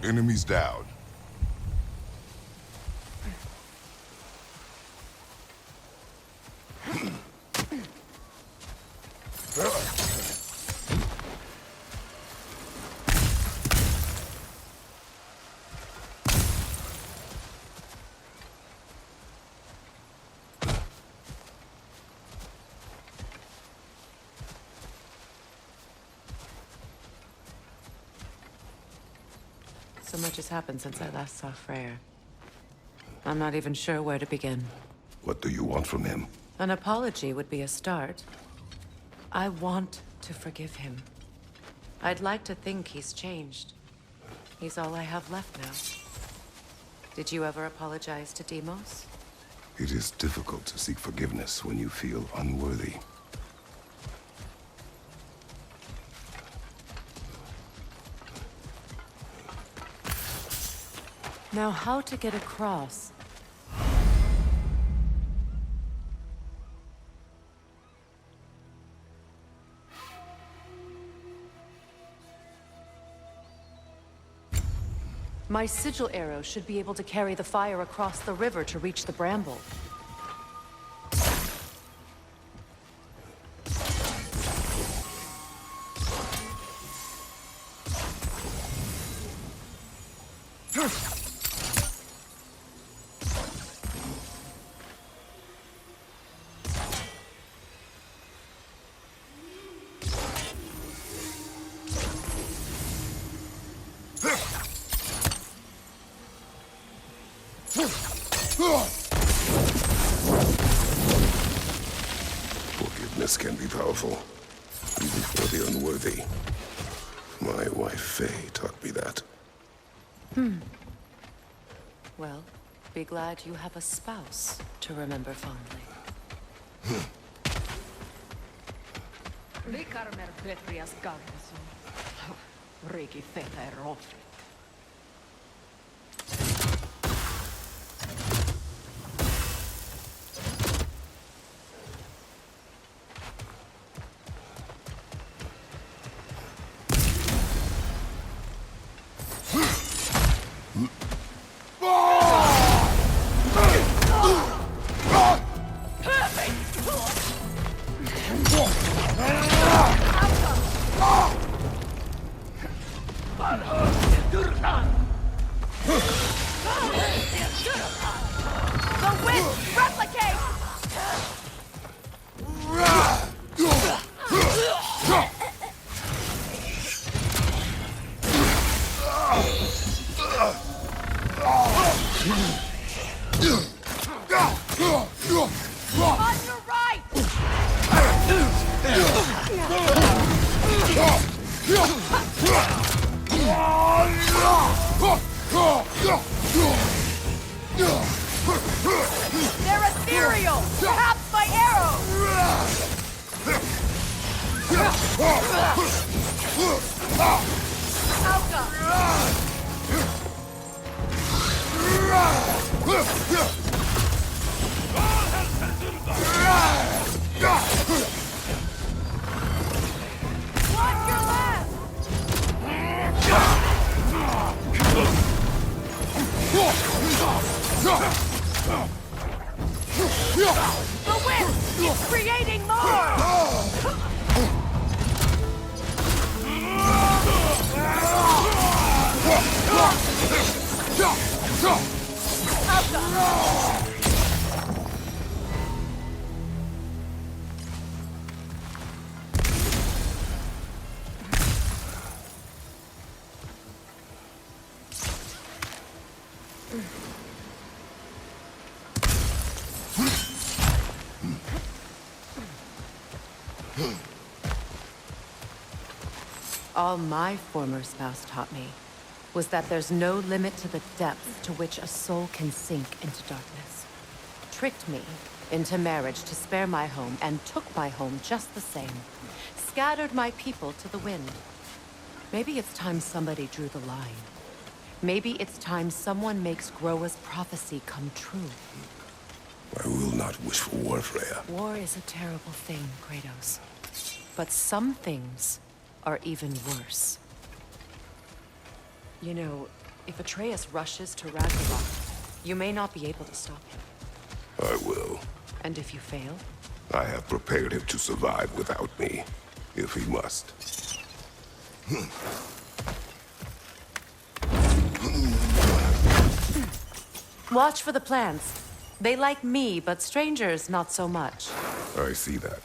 Enemies down. So much has happened since I last saw Freyr. I'm not even sure where to begin. What do you want from him? An apology would be a start. I want to forgive him. I'd like to think he's changed. He's all I have left now. Did you ever apologize to Deimos? It is difficult to seek forgiveness when you feel unworthy. Now, how to get across? My sigil arrow should be able to carry the fire across the river to reach the bramble. Forgiveness can be powerful, even for the unworthy. My wife Faye taught me that. Well, be glad you have a spouse to remember fondly. Rikarmer Petrias Garrison. Riki Feter Rofri. The wind! Replicate! On your right! They're ethereal! Perhaps by Watch your left! The wind is creating more! All my former spouse taught me was that there's no limit to the depth to which a soul can sink into darkness. Tricked me into marriage to spare my home and took my home just the same. Scattered my people to the wind. Maybe it's time somebody drew the line. Maybe it's time someone makes Groa's prophecy come true. I will not wish for war, Freya. War is a terrible thing, Kratos. But some things are even worse. You know, if Atreus rushes to Ragnarok, you may not be able to stop him. I will. And if you fail? I have prepared him to survive without me, if he must. Watch for the plants. They like me, but strangers not so much. I see that.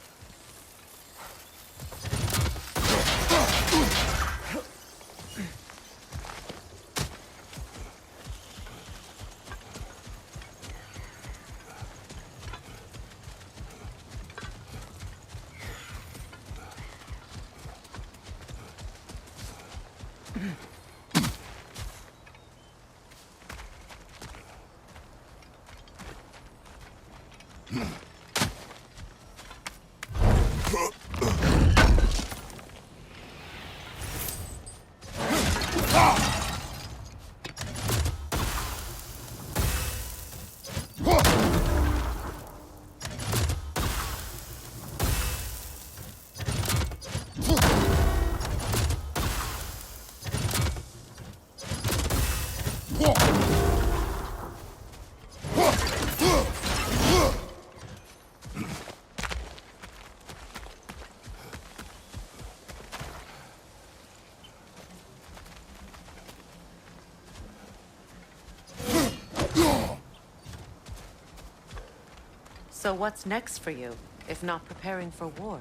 So what's next for you, if not preparing for war?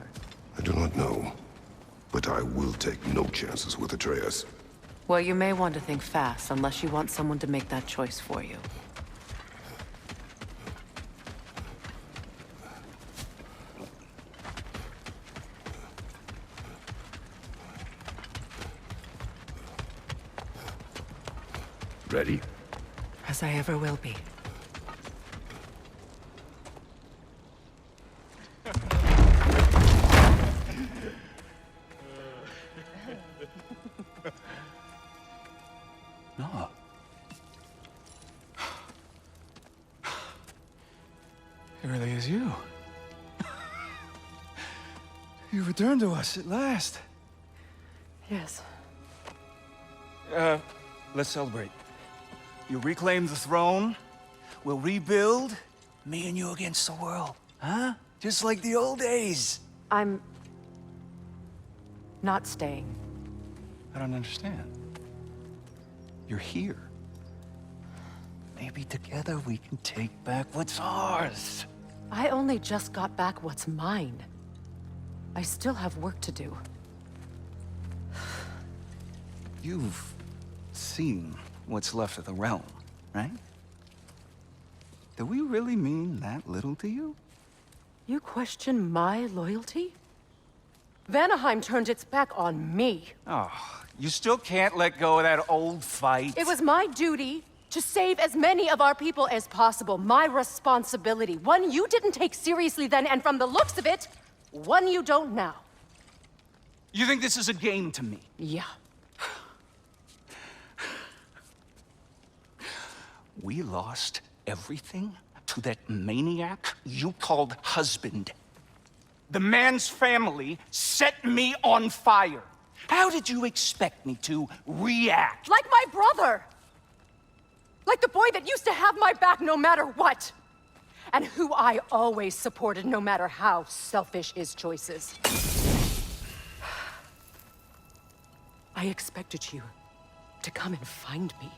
I do not know, but I will take no chances with Atreus. Well, you may want to think fast, unless you want someone to make that choice for you. Ready? As I ever will be. No. It really is you. You returned to us at last. Yes. Let's celebrate. You reclaim the throne. We'll rebuild. Me and you against the world. Huh? Just like the old days. I'm... not staying. I don't understand. You're here. Maybe together we can take back what's ours. I only just got back what's mine. I still have work to do. You've seen what's left of the realm, right? Do we really mean that little to you? You question my loyalty? Vanaheim turned its back on me. Oh, you still can't let go of that old fight? It was my duty to save as many of our people as possible. My responsibility. One you didn't take seriously then, and from the looks of it, one you don't now. You think this is a game to me? Yeah. We lost everything to that maniac you called husband. The man's family set me on fire. How did you expect me to react? Like my brother! Like the boy that used to have my back no matter what! And who I always supported no matter how selfish his choices. I expected you to come and find me.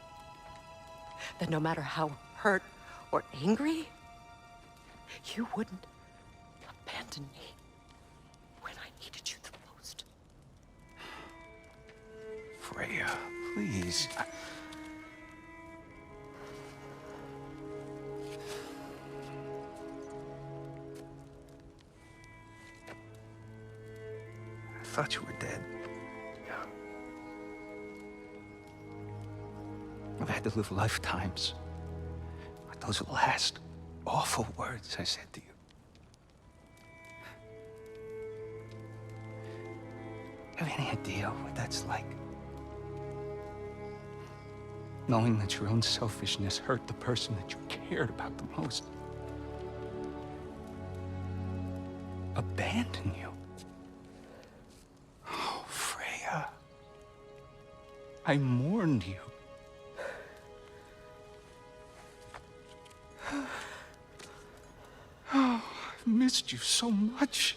That no matter how hurt or angry, you wouldn't abandon me when I needed you the most. Freya, please. I thought you were dead. I've had to live lifetimes with those last awful words I said to you. Have any idea what that's like? Knowing that your own selfishness hurt the person that you cared about the most. Abandon you. Oh, Freya. I mourned you. Oh, I've missed you so much.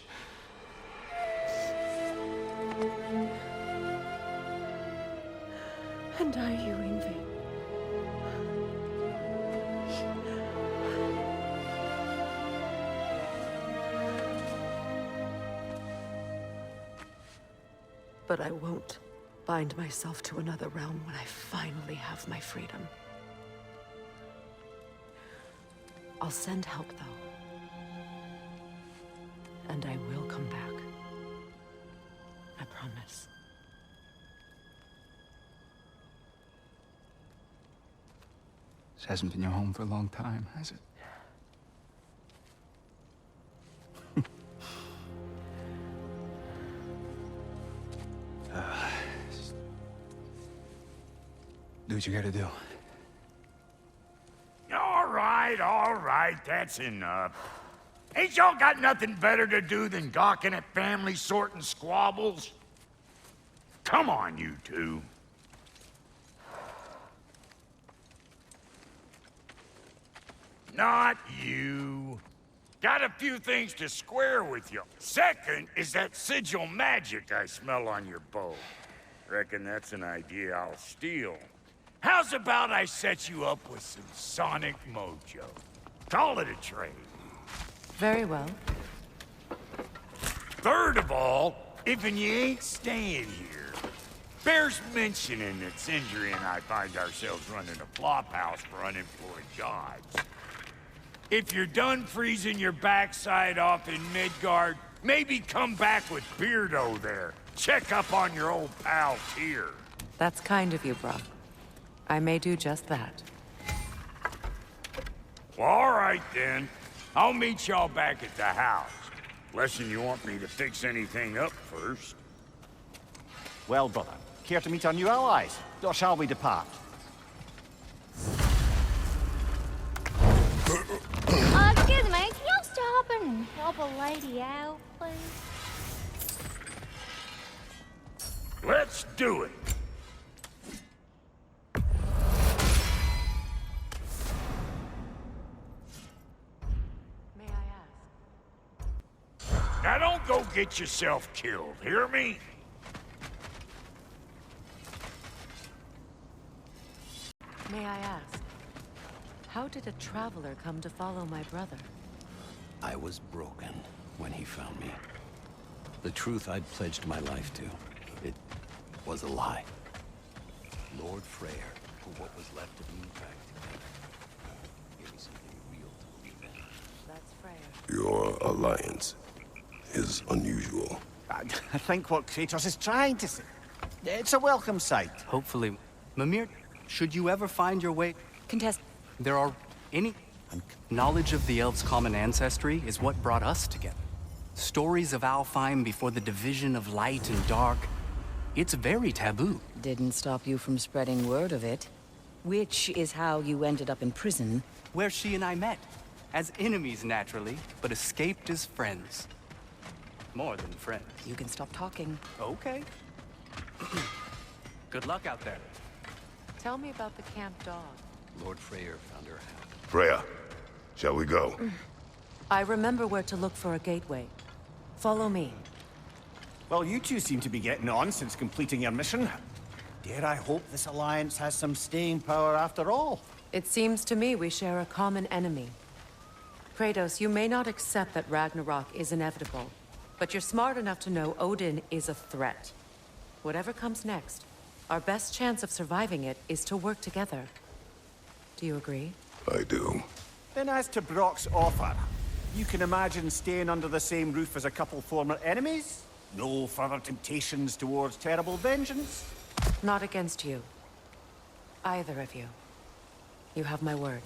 And are you envy? But I won't bind myself to another realm when I finally have my freedom. I'll send help, though. And I will come back. I promise. This hasn't been your home for a long time, has it? Do what you gotta do. All right, that's enough. Ain't y'all got nothing better to do than gawking at family sorting squabbles? Come on, you two. Not you. Got a few things to square with you. Second is that sigil magic I smell on your bow. Reckon that's an idea I'll steal. How's about I set you up with some sonic mojo? Call it a trade. Very well. Third of all, if you ain't staying here, bears mentioning that Sindri and I find ourselves running a flop house for unemployed gods. If you're done freezing your backside off in Midgard, maybe come back with Beardo there. Check up on your old pal Tyr. That's kind of you, Brock. I may do just that. Well, all right then. I'll meet y'all back at the house. Unless you want me to fix anything up first. Well, brother, care to meet our new allies? Or shall we depart? Excuse me, can y'all stop and help a lady out, please? Let's do it. May I ask? Now don't go get yourself killed, hear me? May I ask? How did a traveler come to follow my brother? I was broken when he found me. The truth I'd pledged my life to, it was a lie. Lord Freyr put what was left of me back together. Gave me something real to believe in. That's Freya. Your alliance is unusual. I think what Kratos is trying to say. It's a welcome sight. Hopefully. Mimir, should you ever find your way... Contest. There are any... Knowledge of the elves' common ancestry is what brought us together. Stories of Alfheim before the division of light and dark. It's very taboo. Didn't stop you from spreading word of it. Which is how you ended up in prison. Where she and I met. As enemies, naturally, but escaped as friends. More than friends. You can stop talking. Okay. Good luck out there. Tell me about the camp dog. Lord Freyr found her house. Freya, shall we go? I remember where to look for a gateway. Follow me. Well, you two seem to be getting on since completing your mission. Dare I hope this alliance has some staying power after all? It seems to me we share a common enemy. Kratos, you may not accept that Ragnarok is inevitable, but you're smart enough to know Odin is a threat. Whatever comes next, our best chance of surviving it is to work together. Do you agree? I do. Then as to Brock's offer, you can imagine staying under the same roof as a couple former enemies? No further temptations towards terrible vengeance? Not against you. Either of you. You have my word.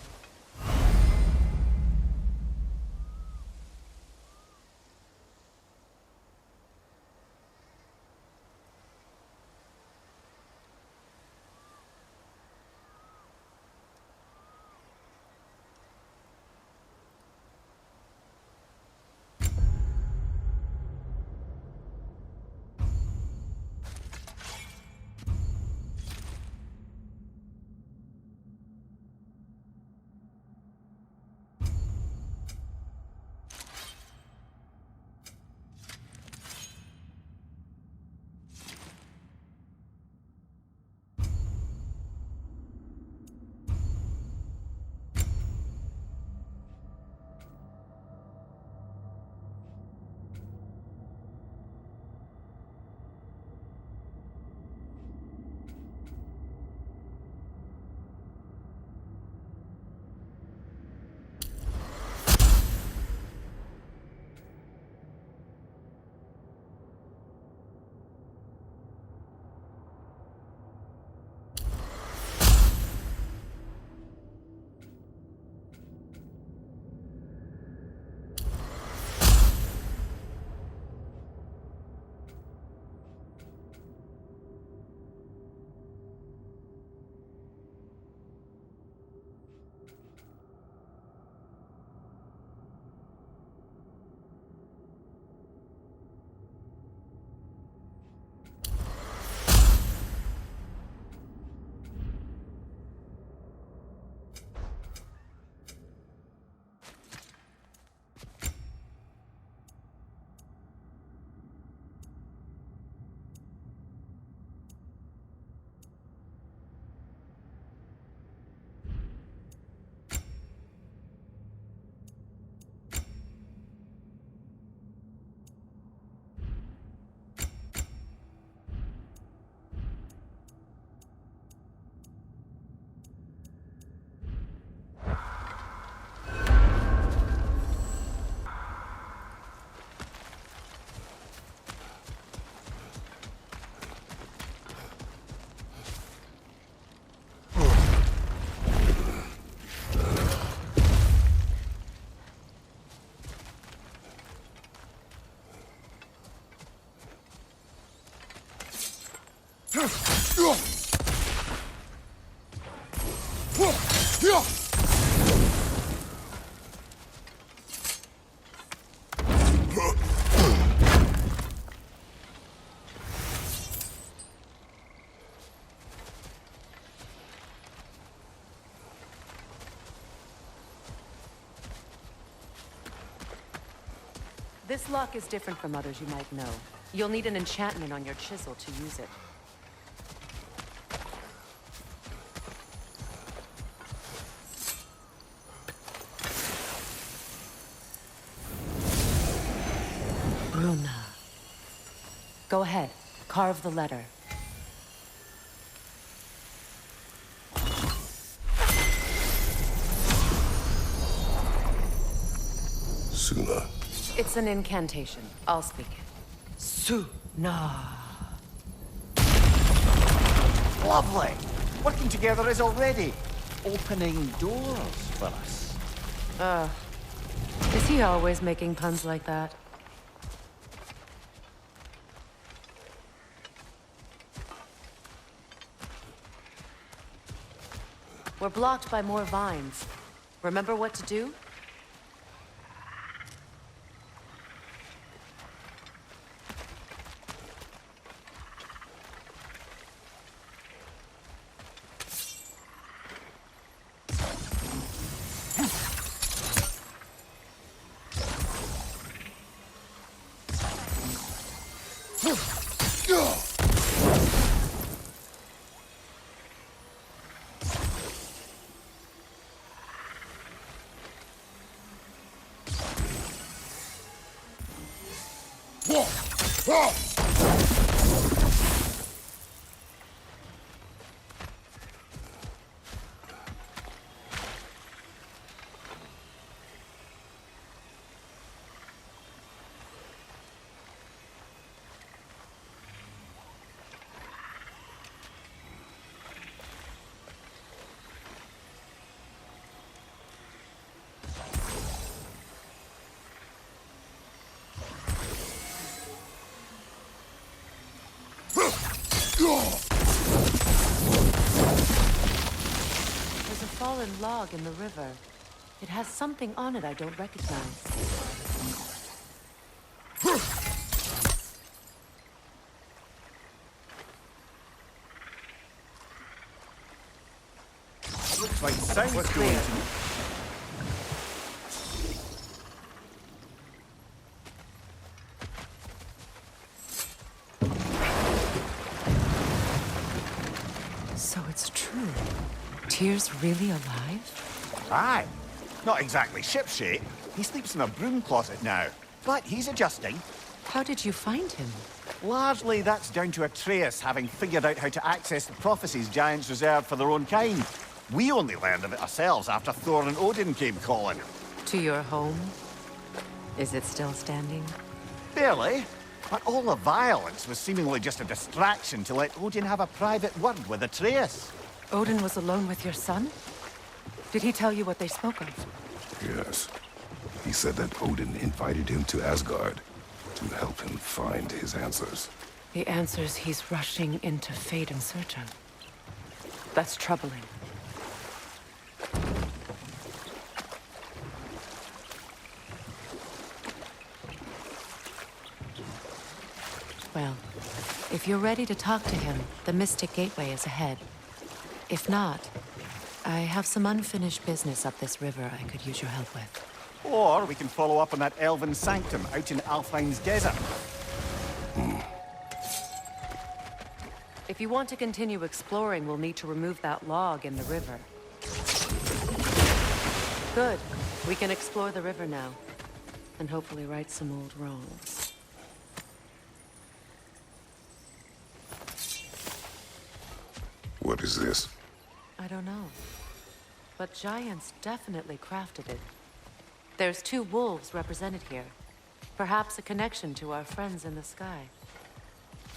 This lock is different from others you might know. You'll need an enchantment on your chisel to use it. Bruna. Go ahead. Carve the letter. Suna. It's an incantation. I'll speak it. Suna. Lovely! Working together is already opening doors for us. Is he always making puns like that? We're blocked by more vines. Remember what to do? There's a fallen log in the river. It has something on it I don't recognize. Looks like sound's We're going clear. to... So it's true. Tyr's really alive? Aye. Not exactly shipshape. He sleeps in a broom closet now. But he's adjusting. How did you find him? Largely, that's down to Atreus having figured out how to access the prophecies giants reserved for their own kind. We only learned of it ourselves after Thor and Odin came calling. To your home? Is it still standing? Barely. But all the violence was seemingly just a distraction to let Odin have a private word with Atreus. Odin was alone with your son? Did he tell you what they spoke of? Yes. He said that Odin invited him to Asgard to help him find his answers. The answers he's rushing into fate in search of. That's troubling. Well, if you're ready to talk to him, the Mystic Gateway is ahead. If not, I have some unfinished business up this river I could use your help with. Or we can follow up on that elven sanctum out in Alfheim's desert. If you want to continue exploring, we'll need to remove that log in the river. Good. We can explore the river now. And hopefully right some old wrongs. What is this? I don't know. But giants definitely crafted it. There's 2 wolves represented here. Perhaps a connection to our friends in the sky.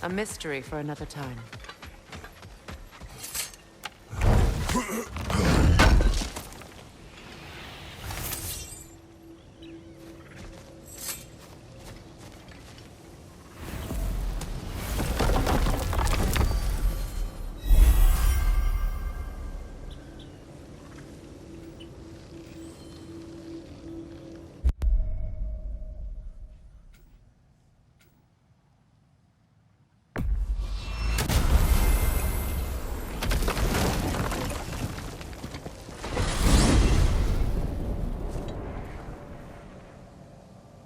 A mystery for another time.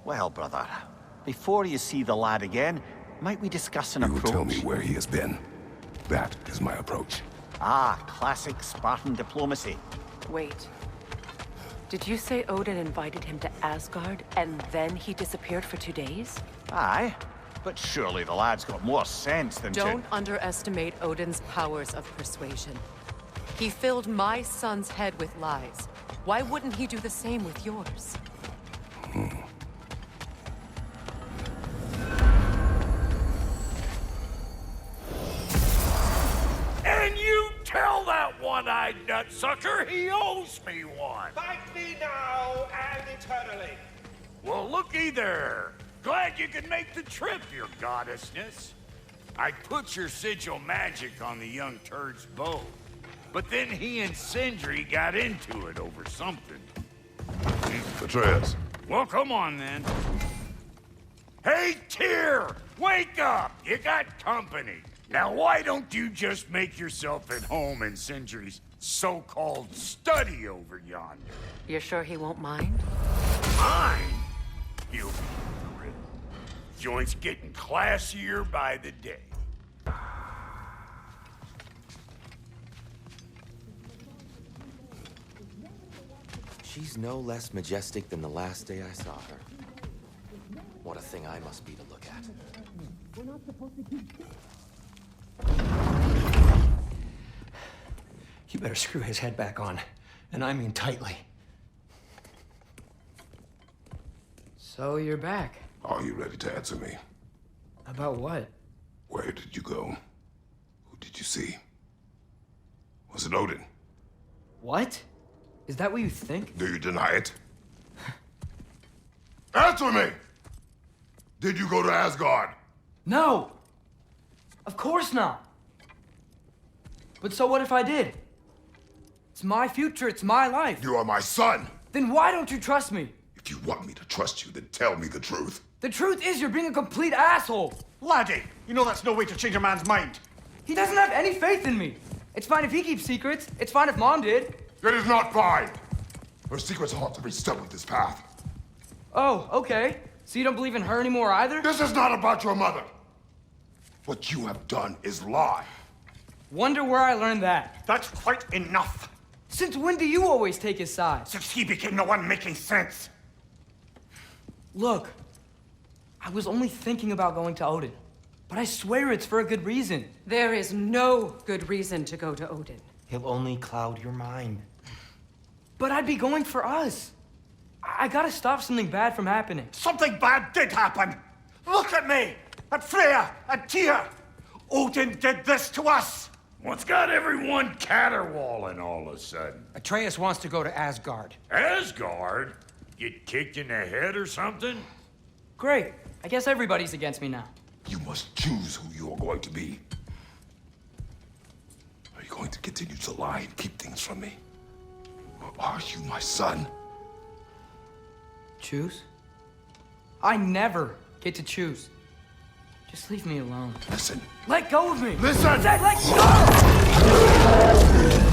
Well, brother, before you see the lad again, might we discuss an You will approach? tell me where he has been. That is my approach. Ah, classic Spartan diplomacy. Wait. Did you say Odin invited him to Asgard, and then he disappeared for 2 days? Aye, but surely the lad's got more sense than Don't underestimate Odin's powers of persuasion. He filled my son's head with lies. Why wouldn't he do the same with yours? And you tell that one-eyed nutsucker he owes me one. Thank me now and eternally. Well, looky there. Glad you could make the trip, your goddessness. I put your sigil magic on the young turd's bow, but then he and Sindri got into it over something. Atreus. Well, come on then. Hey, Tyr! Wake up! You got company. Now, why don't you just make yourself at home in Sindri's so-called study over yonder? You're sure he won't mind? Mine? He'll be thrilled. Joint's getting classier by the day. She's no less majestic than the last day I saw her. What a thing I must be to look at. You better screw his head back on, and I mean tightly. So you're back. Are you ready to answer me? About what? Where did you go? Who did you see? Was it Odin? What? Is that what you think? Do you deny it? Answer me! Did you go to Asgard? No! Of course not! But so what if I did? It's my future, it's my life. You are my son. Then why don't you trust me? If you want me to trust you, then tell me the truth. The truth is you're being a complete asshole. Laddie, you know that's no way to change a man's mind. He doesn't have any faith in me. It's fine if he keeps secrets. It's fine if Mom did. It is not fine. Her secrets ought to be stuck with this path. Oh, okay. So you don't believe in her anymore either? This is not about your mother. What you have done is lie. Wonder where I learned that. That's quite enough. Since when do you always take his side? Since he became the one making sense. Look, I was only thinking about going to Odin. But I swear it's for a good reason. There is no good reason to go to Odin. He'll only cloud your mind. But I'd be going for us. I gotta stop something bad from happening. Something bad did happen. Look at me, at Freya, at Tyr. Odin did this to us. What's got everyone caterwauling all of a sudden? Atreus wants to go to Asgard. Asgard? Get kicked in the head or something? Great. I guess everybody's against me now. You must choose who you are going to be. Are you going to continue to lie and keep things from me? Or are you my son? Choose? I never get to choose. Just leave me alone. Listen. Let go of me! Listen! I said let go!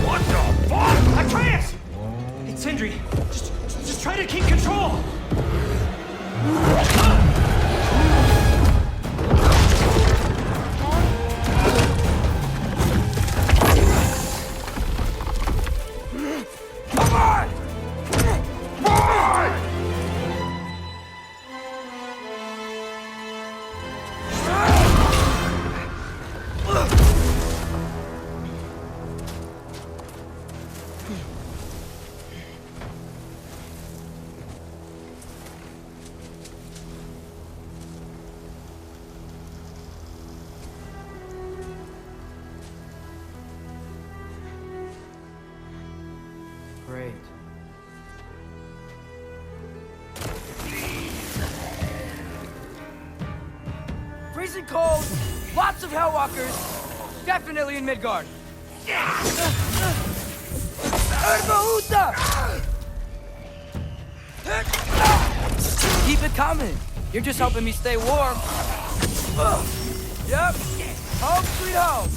What the fuck? Atreus! It's Sindri. Just try to keep control. Come on! Why? Great. Freezing cold, lots of Hellwalkers, definitely in Midgard. Erbahuta! Keep it coming. You're just helping me stay warm. Yep. Home sweet home.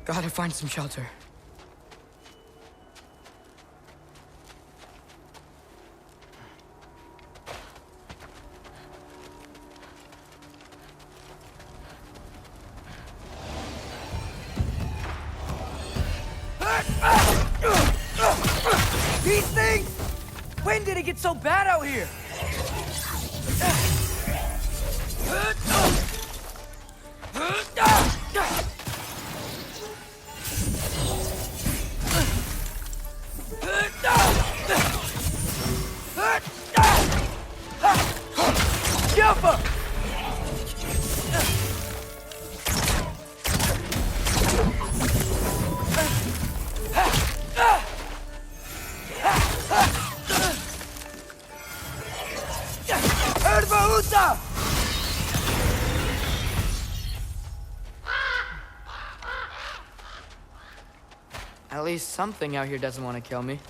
Gotta find some shelter. These things! When did it get so bad out here? Jumper! Erbahuta! At least something out here doesn't want to kill me.